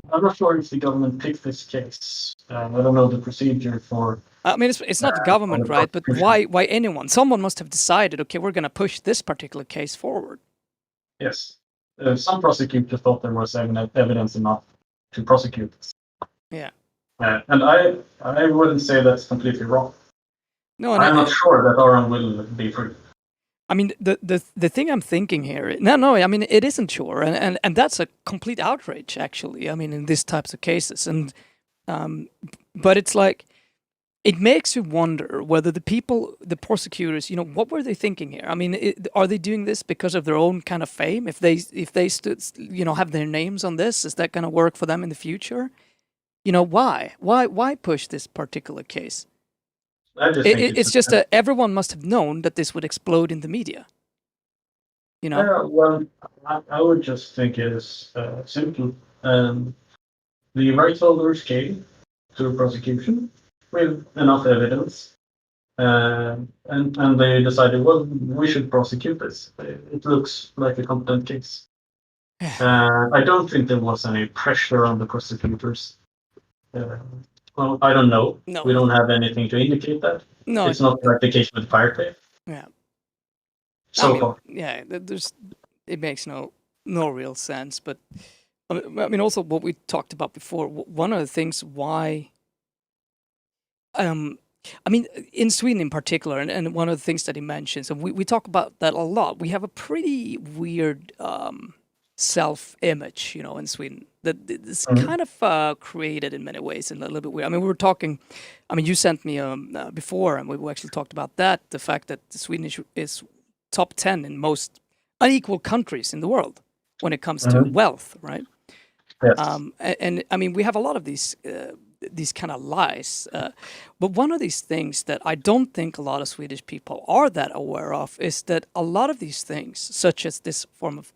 not sure if the government picked this case. I don't know the procedure for... I mean, it's not the government, right? But why anyone? Someone must have decided, okay, we're going to push this particular case forward. Yes. Some prosecutors thought there was evidence enough to prosecute this. Yeah. And I wouldn't say that's completely wrong. No, I'm not sure that Aron will be free. I mean, the thing I'm thinking here, no, I mean, it isn't sure, and that's a complete outrage, actually. I mean, in these types of cases, and but it's like, it makes you wonder whether the prosecutors, you know, what were they thinking here? I mean, are they doing this because of their own kind of fame? If they stood, you know, have their names on this, is that going to work for them in the future? You know, why push this particular case? It's just that everyone must have known that this would explode in the media. You know? Yeah, well, I would just think it is simple. The rights holders came to prosecution with enough evidence, and they decided, well, we should prosecute this. It looks like a competent case. I don't think there was any pressure on the prosecutors. Well, I don't know. No. We don't have anything to indicate that. No, it's not like the case with Pirat-TV. Yeah. so far. Yeah, it makes no real sense. But I mean, also what we talked about before. One of the things why, I mean, in Sweden in particular, and one of the things that he mentions, and we talk about that a lot. We have a pretty weird self-image, in Sweden that is kind of created in many ways and a little bit weird. I mean, we were talking. I mean, you sent me before, and we actually talked about that. The fact that Sweden is top 10 in most unequal countries in the world when it comes to wealth, right? Yes. And I mean, we have a lot of these kind of lies. But one of these things that I don't think a lot of Swedish people are that aware of is that a lot of these things, such as this form of,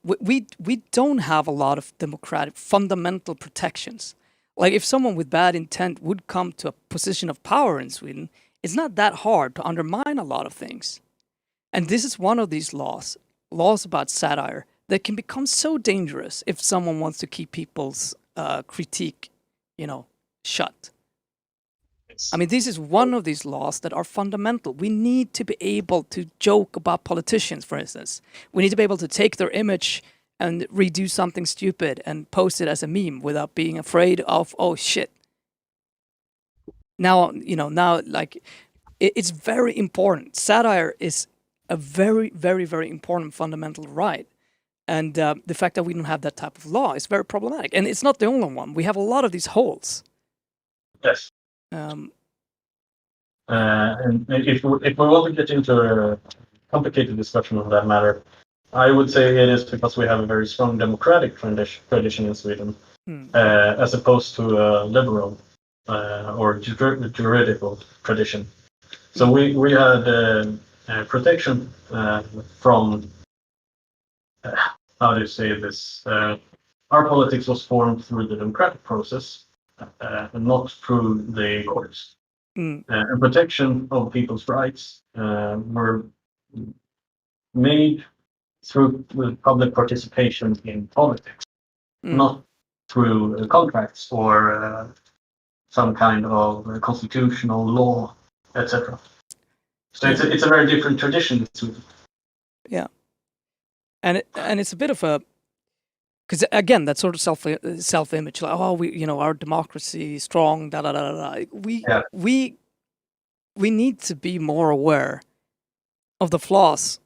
we don't have a lot of democratic fundamental protections. Like if someone with bad intent would come to a position of power in Sweden, it's not that hard to undermine a lot of things. And this is one of these laws about satire that can become so dangerous if someone wants to keep people's critique, shut. I mean, this is one of these laws that are fundamental. We need to be able to joke about politicians, for instance. We need to be able to take their image and redo something stupid and post it as a meme without being afraid of, oh shit. Now, like, it's very important. Satire is a very, very, very important fundamental right. And the fact that we don't have that type of law is very problematic. And it's not the only one. We have a lot of these holes. Yes. And if we want to get into a complicated discussion on that matter, I would say it is because we have a very strong democratic tradition in Sweden, as opposed to a liberal or juridical tradition. So we had protection from, how do you say this? Our politics was formed through the democratic process, and not through the courts. And protection of people's rights were made through public participation in politics, not through contracts or some kind of constitutional law, etc. So it's a very different tradition in Sweden. Yeah, and it's a bit of a, because again, that sort of self-image, like, oh, our democracy is strong, da da da da. We need to be more aware of the flaws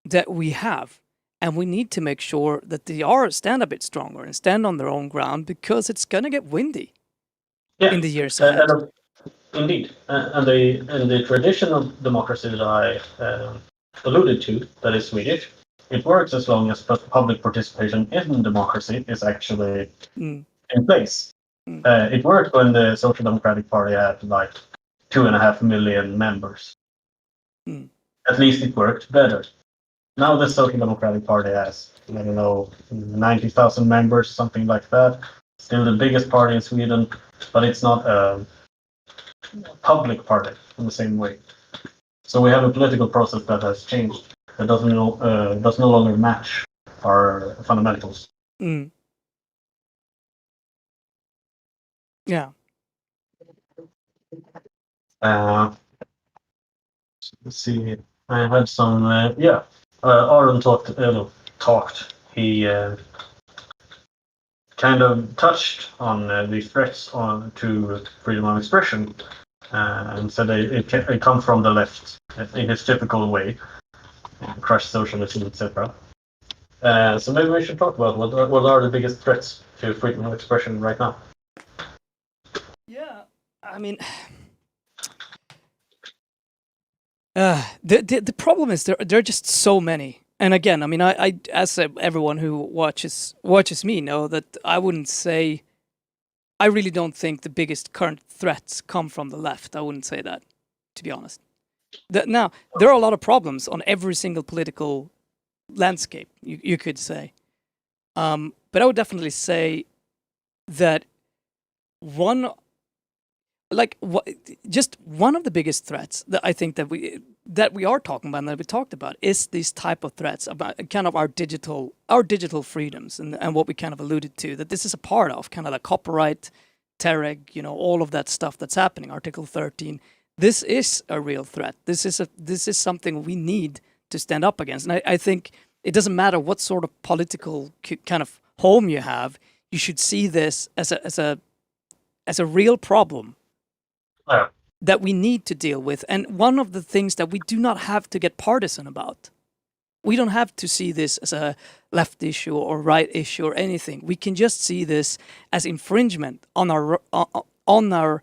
that we have, and we need to make sure that they stand a bit stronger and stand on their own ground, because it's gonna get windy in the years ahead. Indeed, and the tradition of democracy that I alluded to, that is Swedish, it works as long as public participation in democracy is actually in place. It worked when the Social Democratic Party had like 2.5 million members. At least it worked better. Now the Social Democratic Party has, 90,000 members, something like that. Still the biggest party in Sweden, but it's not a public party in the same way. So we have a political process that has changed. That does no longer match our fundamentals. Yeah. Let's see. I had some. Aron talked. He kind of touched on the threats to freedom of expression, and said it comes from the left in its typical way, crush socialism, etc. So maybe we should talk about what are the biggest threats to freedom of expression right now. Yeah, I mean, the problem is there are just so many. And again, I mean, I as everyone who watches me know that I wouldn't say, I really don't think the biggest current threats come from the left. I wouldn't say that, to be honest. Now, there are a lot of problems on every single political landscape, you could say. But I would definitely say that one of the biggest threats that I think that we are talking about and that we talked about is these type of threats about kind of our digital freedoms and what we kind of alluded to, that this is a part of kind of like copyright, TEREG, all of that stuff that's happening, Article 13. This is a real threat. This is something we need to stand up against. And I think it doesn't matter what sort of political kind of home you have. You should see this as a real problem that we need to deal with. And one of the things that we do not have to get partisan about. We don't have to see this as a left issue or right issue or anything. We can just see this as infringement on our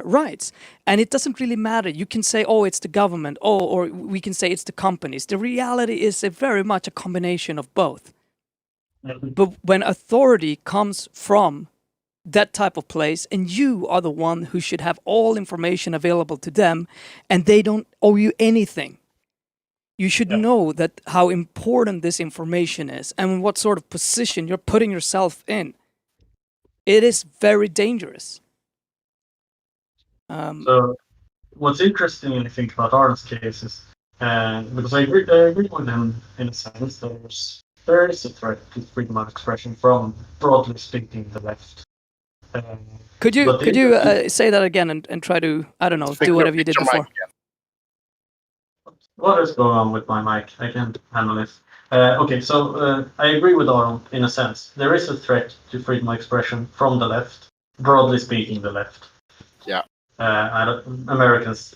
rights. And it doesn't really matter. You can say, oh, it's the government, or we can say it's the companies. The reality is very much a combination of both. But when authority comes from that type of place, and you are the one who should have all information available to them, and they don't owe you anything, you should know that how important this information is and what sort of position you're putting yourself in. It is very dangerous. So what's interesting, I think, about Aron's case is, because I agree with him in a sense, there is a threat to freedom of expression from, broadly speaking, the left. Could you say that again and try to, I don't know, do whatever you did before? What is going on with my mic? I can't handle this. Okay, so I agree with Aron in a sense. There is a threat to freedom of expression from the left, broadly speaking, the left. Yeah. Americans,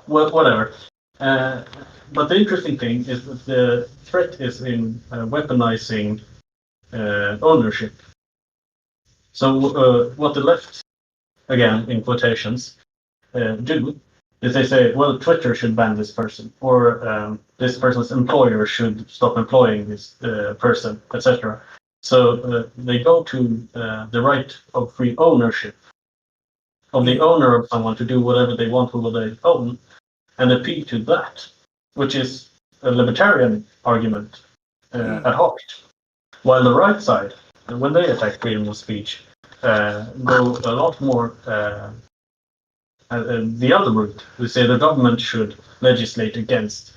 whatever. But the interesting thing is that the threat is in weaponizing ownership. So what the left, again in quotations, do is they say, well, Twitter should ban this person, or this person's employer should stop employing this person, etc. So they go to the right of free ownership of the owner of someone to do whatever they want with what they own, and appeal to that, which is a libertarian argument at heart. While the right side, when they attack freedom of speech, go a lot more the other route. We say the government should legislate against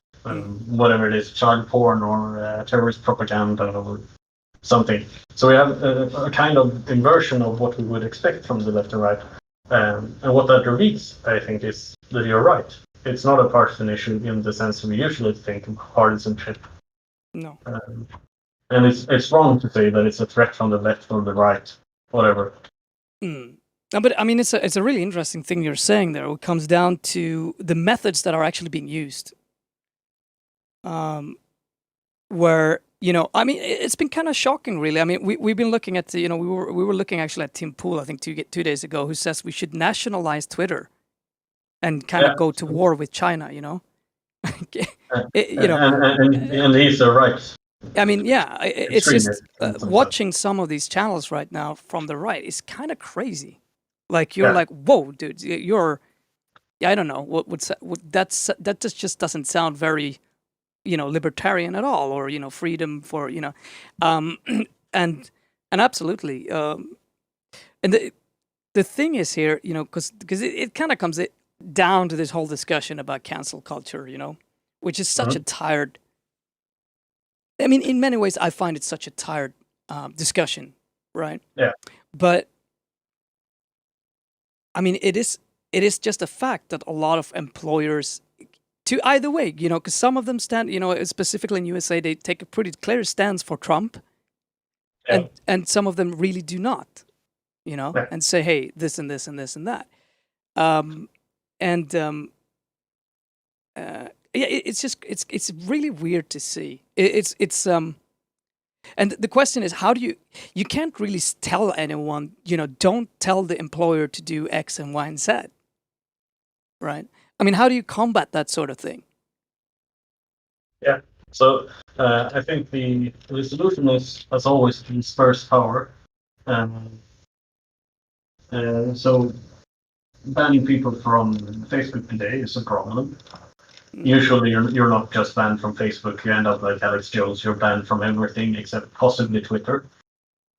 whatever it is, child porn or terrorist propaganda or something. So we have a kind of inversion of what we would expect from the left and right. And what that reveals, I think, is that you're right. It's not a partisan issue in the sense we usually think of partisanship. No. And it's wrong to say that it's a threat from the left or the right, whatever. No, but I mean, it's a really interesting thing you're saying there. It comes down to the methods that are actually being used. Where, you know, I mean, it's been kind of shocking, really. I mean, we've been looking at, we were looking actually at Tim Pool, I think 2 days ago, who says we should nationalize Twitter and kind of go to war with China, you know? And he's right. I mean, yeah, it's just watching some of these channels right now from the right is kind of crazy. Like, you're like, whoa, dude, I don't know, that just doesn't sound very, libertarian at all, or, freedom for, and absolutely. And the thing is here, because it kind of comes down to this whole discussion about cancel culture, which is such a tired, I mean, in many ways, I find it such a tired discussion, right? Yeah. But I mean, it is just a fact that a lot of employers, to either way, because some of them stand, specifically in USA, they take a pretty clear stance for Trump, and some of them really do not, and say, hey, this and this and this and that, it's just it's really weird to see. And the question is, how do you can't really tell anyone, don't tell the employer to do X and Y and Z, right? I mean, how do you combat that sort of thing? Yeah. So I think the solution is, as always, to disperse power. So banning people from Facebook today is a problem. Usually you're not just banned from Facebook, you end up like Alex Jones, you're banned from everything except possibly Twitter.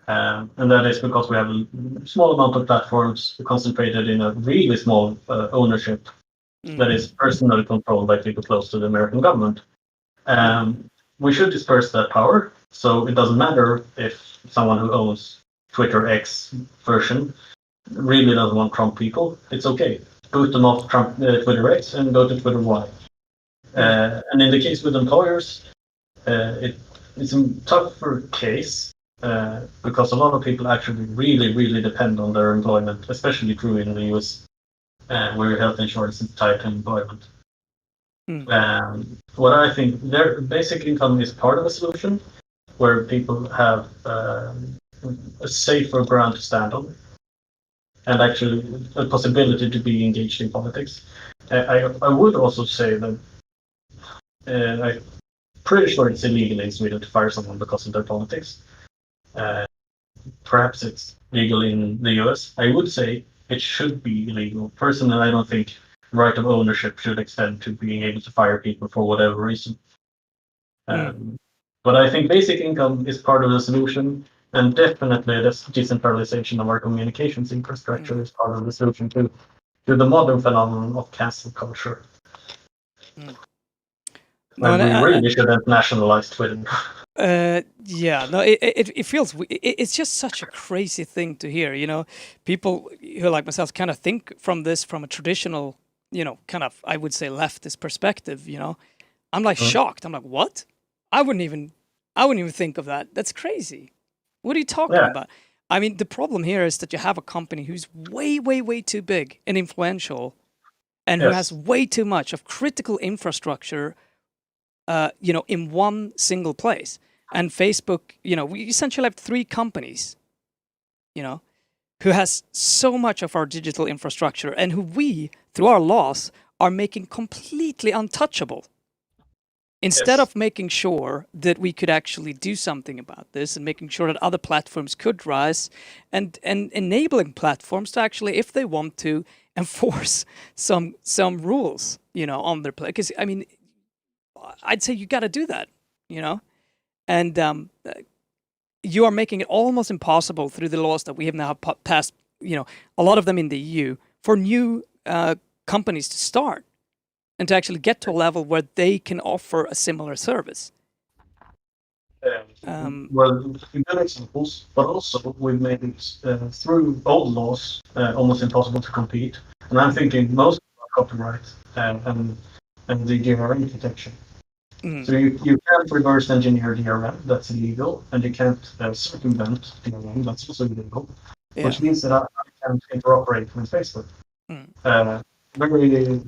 And that is because we have a small amount of platforms concentrated in a really small ownership that is personally controlled by people close to the American government. We should disperse that power, so it doesn't matter if someone who owns Twitter X version really doesn't want Trump people. It's okay. Boot them off Twitter X and go to Twitter Y. And in the case with employers, it's a tougher case because a lot of people actually really depend on their employment, especially true in the US, where health insurance is tied to employment. What I think, their basic income is part of a solution where people have a safer ground to stand on and actually a possibility to be engaged in politics. I would also say that I'm pretty sure it's illegal in Sweden to fire someone because of their politics. Perhaps it's legal in the US. I would say it should be illegal. Personally, I don't think right of ownership should extend to being able to fire people for whatever reason. But I think basic income is part of the solution, and definitely the decentralization of our communications infrastructure is part of the solution to the modern phenomenon of cancel culture. No, we really shouldn't nationalize Twitter. It feels it's just such a crazy thing to hear. You know, people who like myself kind of think from this from a traditional, you know, kind of I would say leftist perspective. You know, I'm like shocked. I'm like, what? I wouldn't even think of that. That's crazy. What are you talking about? I mean, the problem here is that you have a company who's way too big and influential, and who has way too much of critical infrastructure. You know, in one single place. And Facebook, you know, we essentially have three companies, you know, who has so much of our digital infrastructure and who we, through our laws, are making completely untouchable. Instead of making sure that we could actually do something about this and making sure that other platforms could rise and enabling platforms to actually, if they want to, enforce some rules, you know, on their play. Because, I mean, I'd say you got to do that, you know, and you are making it almost impossible through the laws that we have now passed, you know, a lot of them in the EU, for new companies to start and to actually get to a level where they can offer a similar service. Well, in good examples, but also we've made it through old laws almost impossible to compete. And I'm thinking most about copyright and the DRM protection. So you can't reverse engineer DRM, that's illegal, and you can't circumvent DRM, that's also illegal, which means that I can't interoperate with Facebook. Very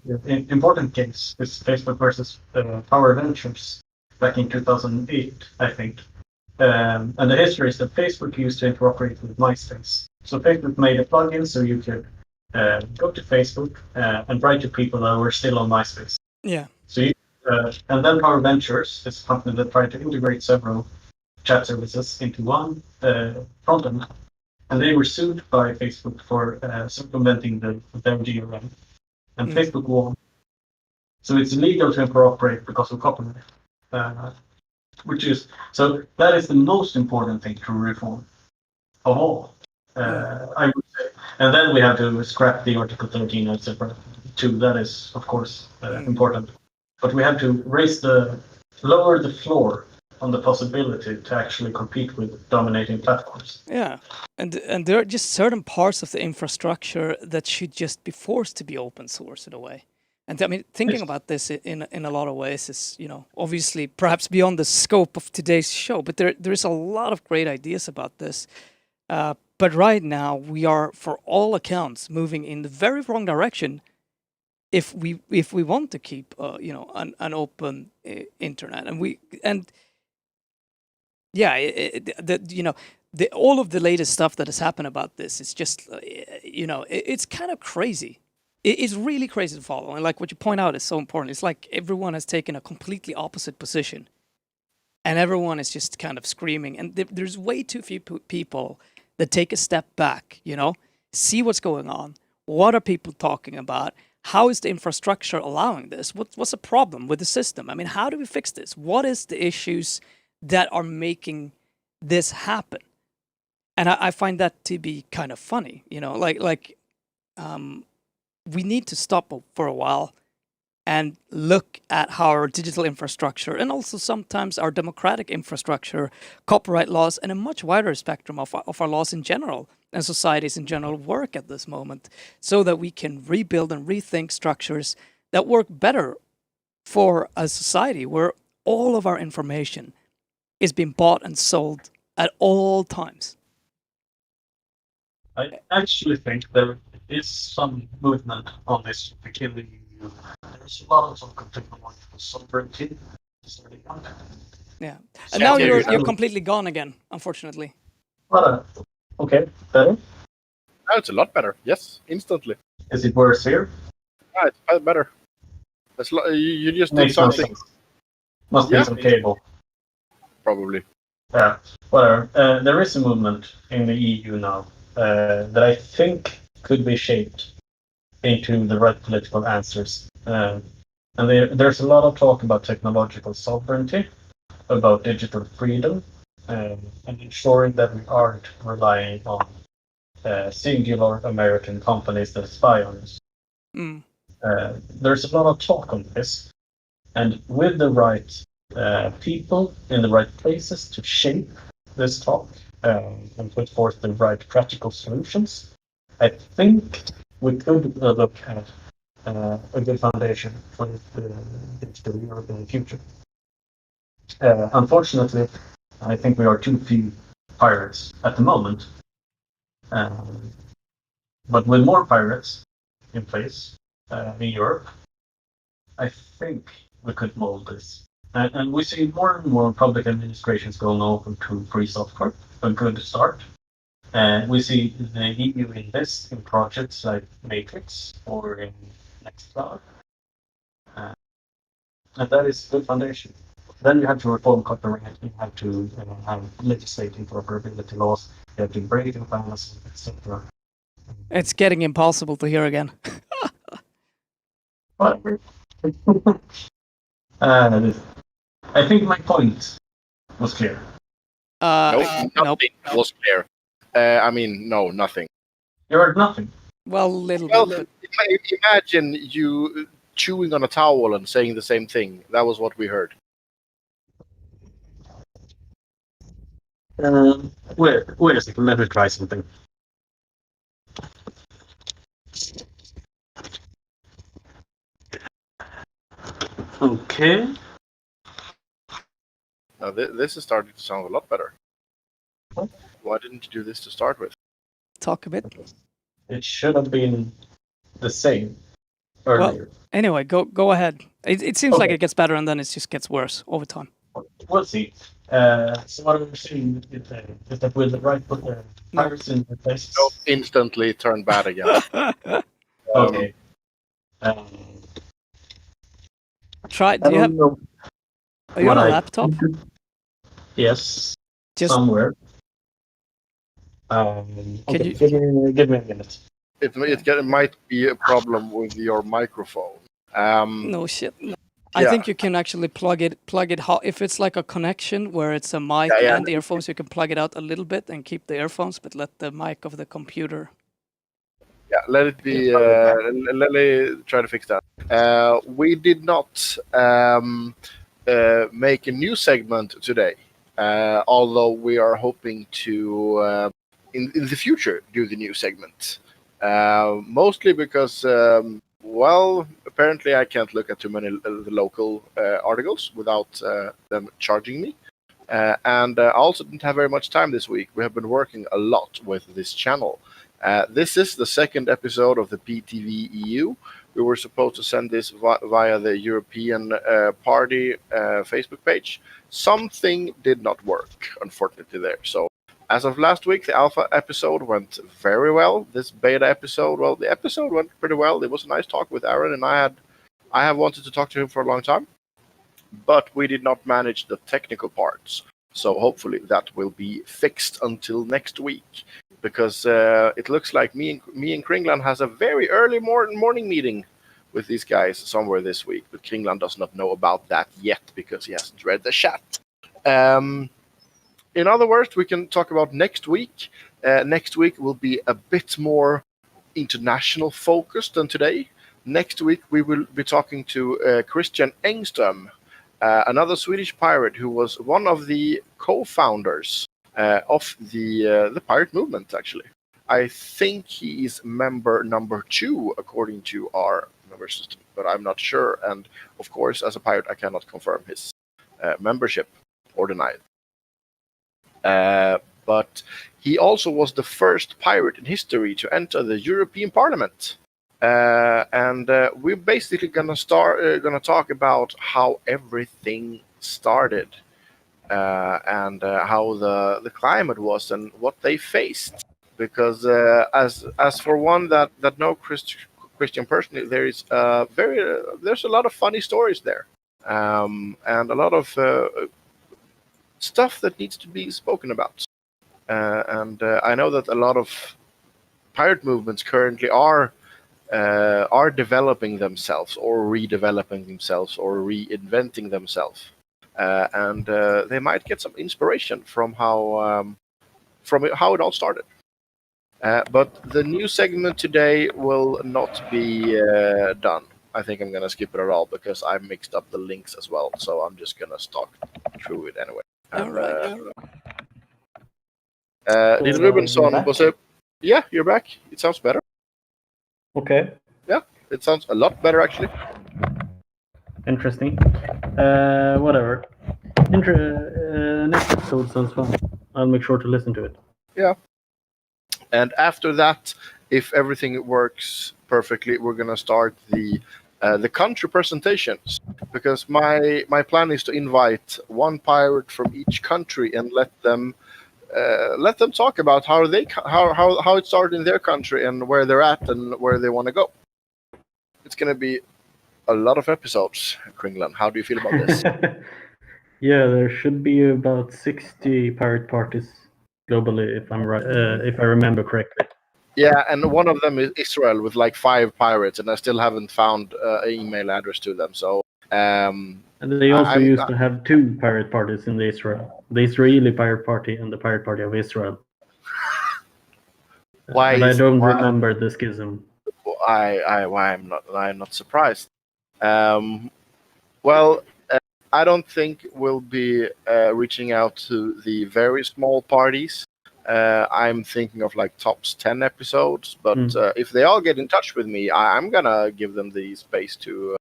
important case is Facebook versus Power Ventures back in 2008, I think. And the history is that Facebook used to interoperate with MySpace. So Facebook made a plugin so you could go to Facebook and write to people that were still on MySpace. Yeah. So and then Power Ventures is a company that tried to integrate several chat services into one front end, and they were sued by Facebook for circumventing their DRM, and Facebook won. So it's illegal to interoperate because of copyright, which is so that is the most important thing to reform of all, I would say. And then we have to scrap the Article 13, etc. too. That is, of course, important. But we have to lower the floor on the possibility to actually compete with dominating platforms. Yeah, and there are just certain parts of the infrastructure that should just be forced to be open source in a way. And I mean, thinking about this in a lot of ways is, you know, obviously perhaps beyond the scope of today's show, but there is a lot of great ideas about this. But right now we are, for all accounts, moving in the very wrong direction. If we want to keep you know, an open internet, you know, all of the latest stuff that has happened about this is just you know, it's kind of crazy. It's really crazy to follow, and like what you point out is so important. It's like everyone has taken a completely opposite position, and everyone is just kind of screaming. And there's way too few people that take a step back. You know, see what's going on. What are people talking about? How is the infrastructure allowing this? What's the problem with the system? I mean, how do we fix this? What is the issues that are making this happen? And I find that to be kind of funny, you know, like we need to stop for a while and look at how our digital infrastructure and also sometimes our democratic infrastructure, copyright laws, and a much wider spectrum of our laws in general and societies in general work at this moment, so that we can rebuild and rethink structures that work better for a society where all of our information is being bought and sold at all times? I actually think there is some movement on this within the EU. There's a lot of talk of technological sovereignty starting up. Yeah. So And now yeah, you're completely gone again, unfortunately. But, okay, better. Now it's a lot better. Yes, instantly. Is it worse here? Yeah, it's better. You just did Makes no something. sense. Must be Yeah. some cable. Probably. Yeah, whatever. There is a movement in the EU now that I think could be shaped into the right political answers. And there's a lot of talk about technological sovereignty, about digital freedom, and ensuring that we aren't relying on singular American companies that spy on us. Mm. There's a lot of talk on this, and with the right people in the right places to shape this talk and put forth the right practical solutions, I think we could look at a good foundation for the digital Europe in the future. Unfortunately, I think we are too few pirates at the moment. But with more pirates in place in Europe, I think we could mold this. And we see more and more public administrations going open to free software, a good start. And we see the EU invest in projects like Matrix or in Nextcloud. And that is a good foundation. Then you have to reform copyright, you have to have legislate interoperability laws, you have to break the balance, etc. It's getting impossible to hear again. But I think my point was clear. Nope, Nope. nothing was clear. No, nothing. You heard nothing. Well, little Well, bit. imagine you chewing on a towel and saying the same thing. That was what we heard. Wait a second, let me try something. Okay. Now this is starting to sound a lot better. Why didn't you do this to start with? Talk a bit. It should have been the same earlier. Anyway, go ahead. It seems like Okay. it gets better and then it just gets worse over time. We'll see. So what I'm saying is that with the right pirates in the place. Don't instantly turn bad again. Okay. Try. I Do you have? don't know. Are you on what a I- laptop? Yes. Just Somewhere. Can Okay, you- give me a minute. It might be a problem with your microphone. no shit. I think you can actually plug it. If it's like a connection where it's a mic Yeah. and earphones, you can plug it out a little bit and keep the earphones, but let the mic of the computer. Yeah, let it be. Let me try to fix that. We did not make a new segment today, although we are hoping to in the future do the new segment. Mostly because, apparently I can't look at too many the local articles without them charging me. And I also didn't have very much time this week. We have been working a lot with this channel. This is the second episode of the PTVEU. We were supposed to send this via the European Party Facebook page. Something did not work, unfortunately, there. So as of last week, the alpha episode went very well. This beta episode, the episode went pretty well. It was a nice talk with Aron, and I have wanted to talk to him for a long time. But we did not manage the technical parts. So hopefully that will be fixed until next week. Because it looks like me and Kringland has a very early morning meeting with these guys somewhere this week. But Kringland does not know about that yet because he hasn't read the chat. In other words, we can talk about next week. Next week will be a bit more international focused than today. Next week we will be talking to Christian Engström, another Swedish pirate who was one of the co-founders of the pirate movement, actually. I think he is member number 2, according to our server system, but I'm not sure. And of course, as a pirate, I cannot confirm his membership or deny it. But he also was the first pirate in history to enter the European Parliament. And we're basically gonna talk about how everything started, and how the climate was and what they faced. Because as for one that know Christian personally, there's a lot of funny stories there, and a lot of stuff that needs to be spoken about. And I know that a lot of pirate movements currently are developing themselves, or redeveloping themselves, or reinventing themselves, and they might get some inspiration from how it all started. But the new segment today will not be done. I think I'm gonna skip it at all because I mixed up the links as well. So I'm just gonna talk through it anyway. All right. Did Rubensson was it? Yeah, you're back. It sounds better. Okay. Yeah, it sounds a lot better actually. Interesting. Whatever. Next episode sounds fun. I'll make sure to listen to it. Yeah. And after that, if everything works perfectly, we're gonna start the country presentations, because my plan is to invite one pirate from each country and let them talk about how it started in their country and where they're at and where they want to go. It's gonna be a lot of episodes, Kringland. How do you feel about this? Yeah, there should be about 60 pirate parties globally, if I'm right, if I remember correctly. Yeah, and one of them is Israel with like 5 pirates, and I still haven't found an email address to them. So, and they also used to have 2 pirate parties in the Israeli pirate party and the pirate party of Israel. Why? I don't remember the schism. I'm not surprised. Well, I don't think we'll be reaching out to the very small parties. I'm thinking of like tops 10 episodes, but if they all get in touch with me, I'm gonna give them the space to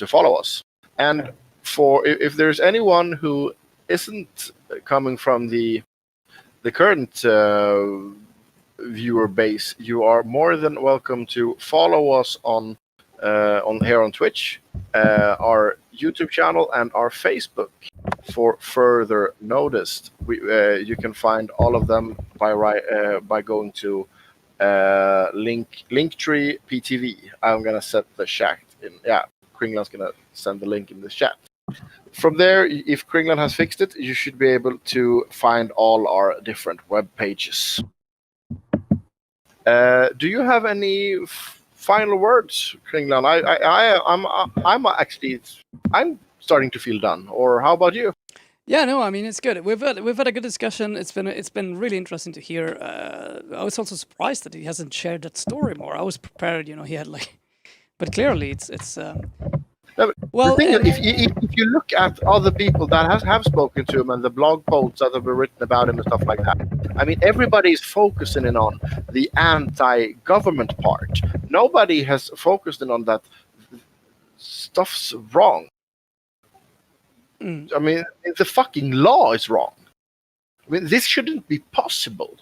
follow us. And for if there's anyone who isn't coming from the current viewer base, you are more than welcome to follow us on Twitch, our YouTube channel, and our Facebook for further notice. You can find all of them by going to Linktree PTV. I'm gonna set the chat in. Yeah, Kringland's gonna send the link in the chat. From there, if Kringland has fixed it, you should be able to find all our different web pages. Do you have any final words, Kringland? I'm starting to feel done. Or how about you? Yeah, no, I mean it's good. We've had a good discussion. It's been really interesting to hear. I was also surprised that he hasn't shared that story more. I was prepared, he had like, but clearly it's. Well, the thing is, if you look at other people that have spoken to him and the blog posts that have been written about him and stuff like that, I mean, everybody's focusing in on the anti-government part. Nobody has focused in on that stuff's wrong. I mean, the fucking law is wrong. I mean, this shouldn't be possible.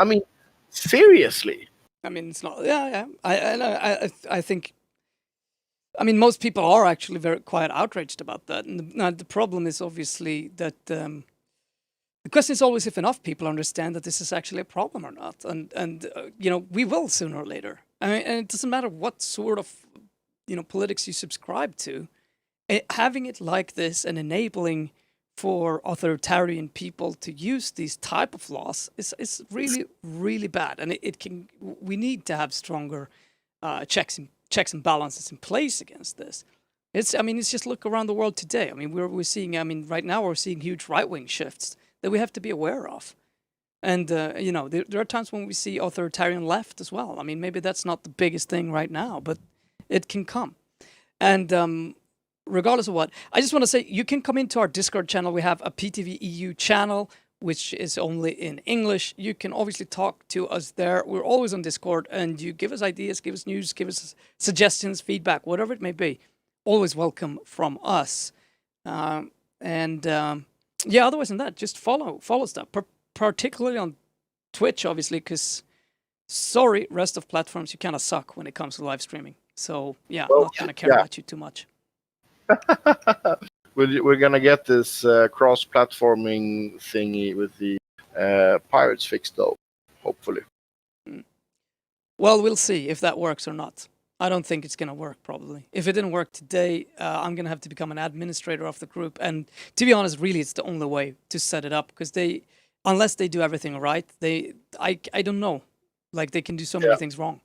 I mean, seriously. I mean, it's not. Yeah. I think. I mean, most people are actually quite outraged about that. And the problem is obviously that the question is always if enough people understand that this is actually a problem or not. And we will sooner or later. I mean, and it doesn't matter what sort of, politics you subscribe to. Having it like this and enabling for authoritarian people to use these type of laws is really, really bad. And we need to have stronger checks and balances in place against this. It's just look around the world today. I mean, we're seeing, right now we're seeing huge right-wing shifts that we have to be aware of. And, there are times when we see authoritarian left as well. I mean, maybe that's not the biggest thing right now, but it can come. And regardless of what, I just want to say you can come into our Discord channel. We have a PTVEU channel which is only in English. You can obviously talk to us there. We're always on Discord, and you give us ideas, give us news, give us suggestions, feedback, whatever it may be. Always welcome from us. Yeah, otherwise than that, just follow stuff, particularly on Twitch, obviously, because sorry, rest of platforms, you kind of suck when it comes to live streaming. So yeah, I'm not gonna care about you too much. We're gonna get this cross-platforming thingy with the Pirates fixed, though. Hopefully. Well, we'll see if that works or not. I don't think it's gonna work. Probably, if it didn't work today, I'm gonna have to become an administrator of the group. And to be honest, really, it's the only way to set it up because unless they do everything right, I don't know. Like they can do so many things wrong.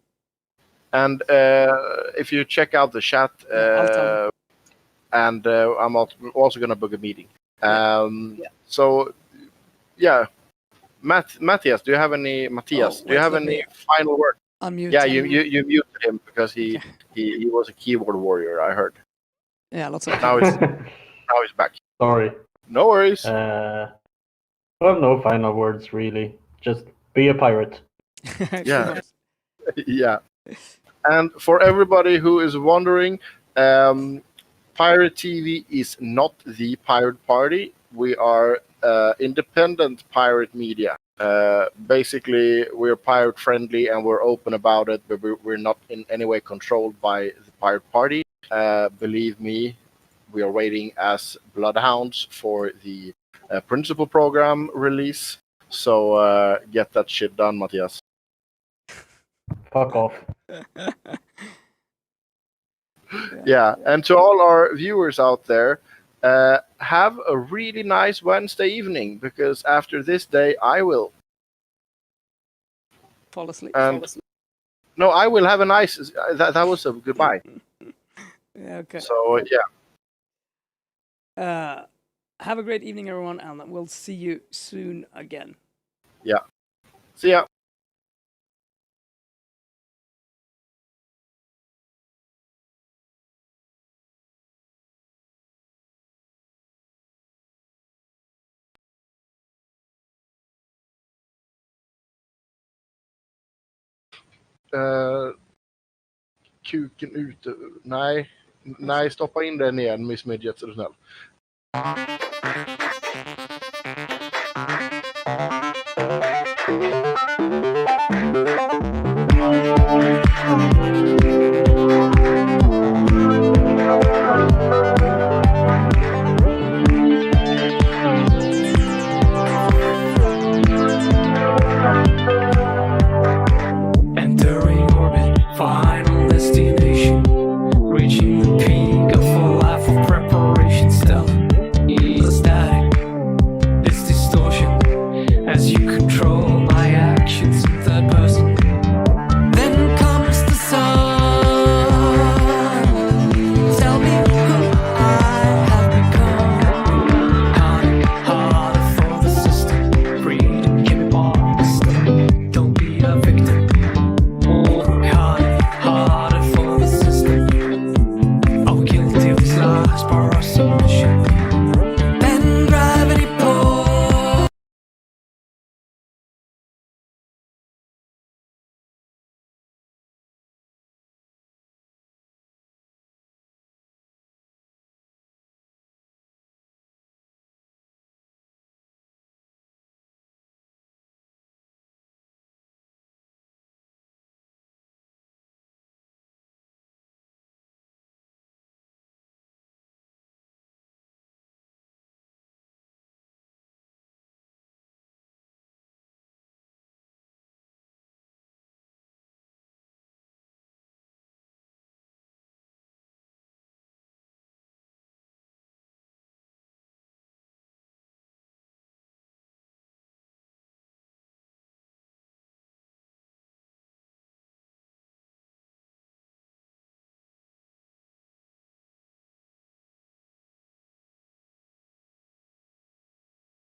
And if you check out the chat, I'll tell them. and I'm also going to book a meeting. So, yeah. Matthias, do you have any final word? Unmute. Yeah, you muted him because he was a keyboard warrior, I heard. Yeah, lots of Now he's back. Sorry. No worries. I have no final words, really. Just be a pirate. Yeah. Yeah. And for everybody who is wondering, Pirat-TV is not the pirate party. We are independent pirate media. Basically, we're pirate friendly and we're open about it, but we're not in any way controlled by the pirate party. Believe me, we are waiting as bloodhounds for the principal program release. So get that shit done, Matthias. Fuck off. Yeah, and to all our viewers out there, have a really nice Wednesday evening, because after this day I will fall asleep. No, I will have a nice. That was a goodbye. Yeah. Okay. So yeah. Have a great evening, everyone, and we'll see you soon again. Yeah. See ya. Kuken ute. Nej, stoppa in den igen, Miss Midget, är du snäll.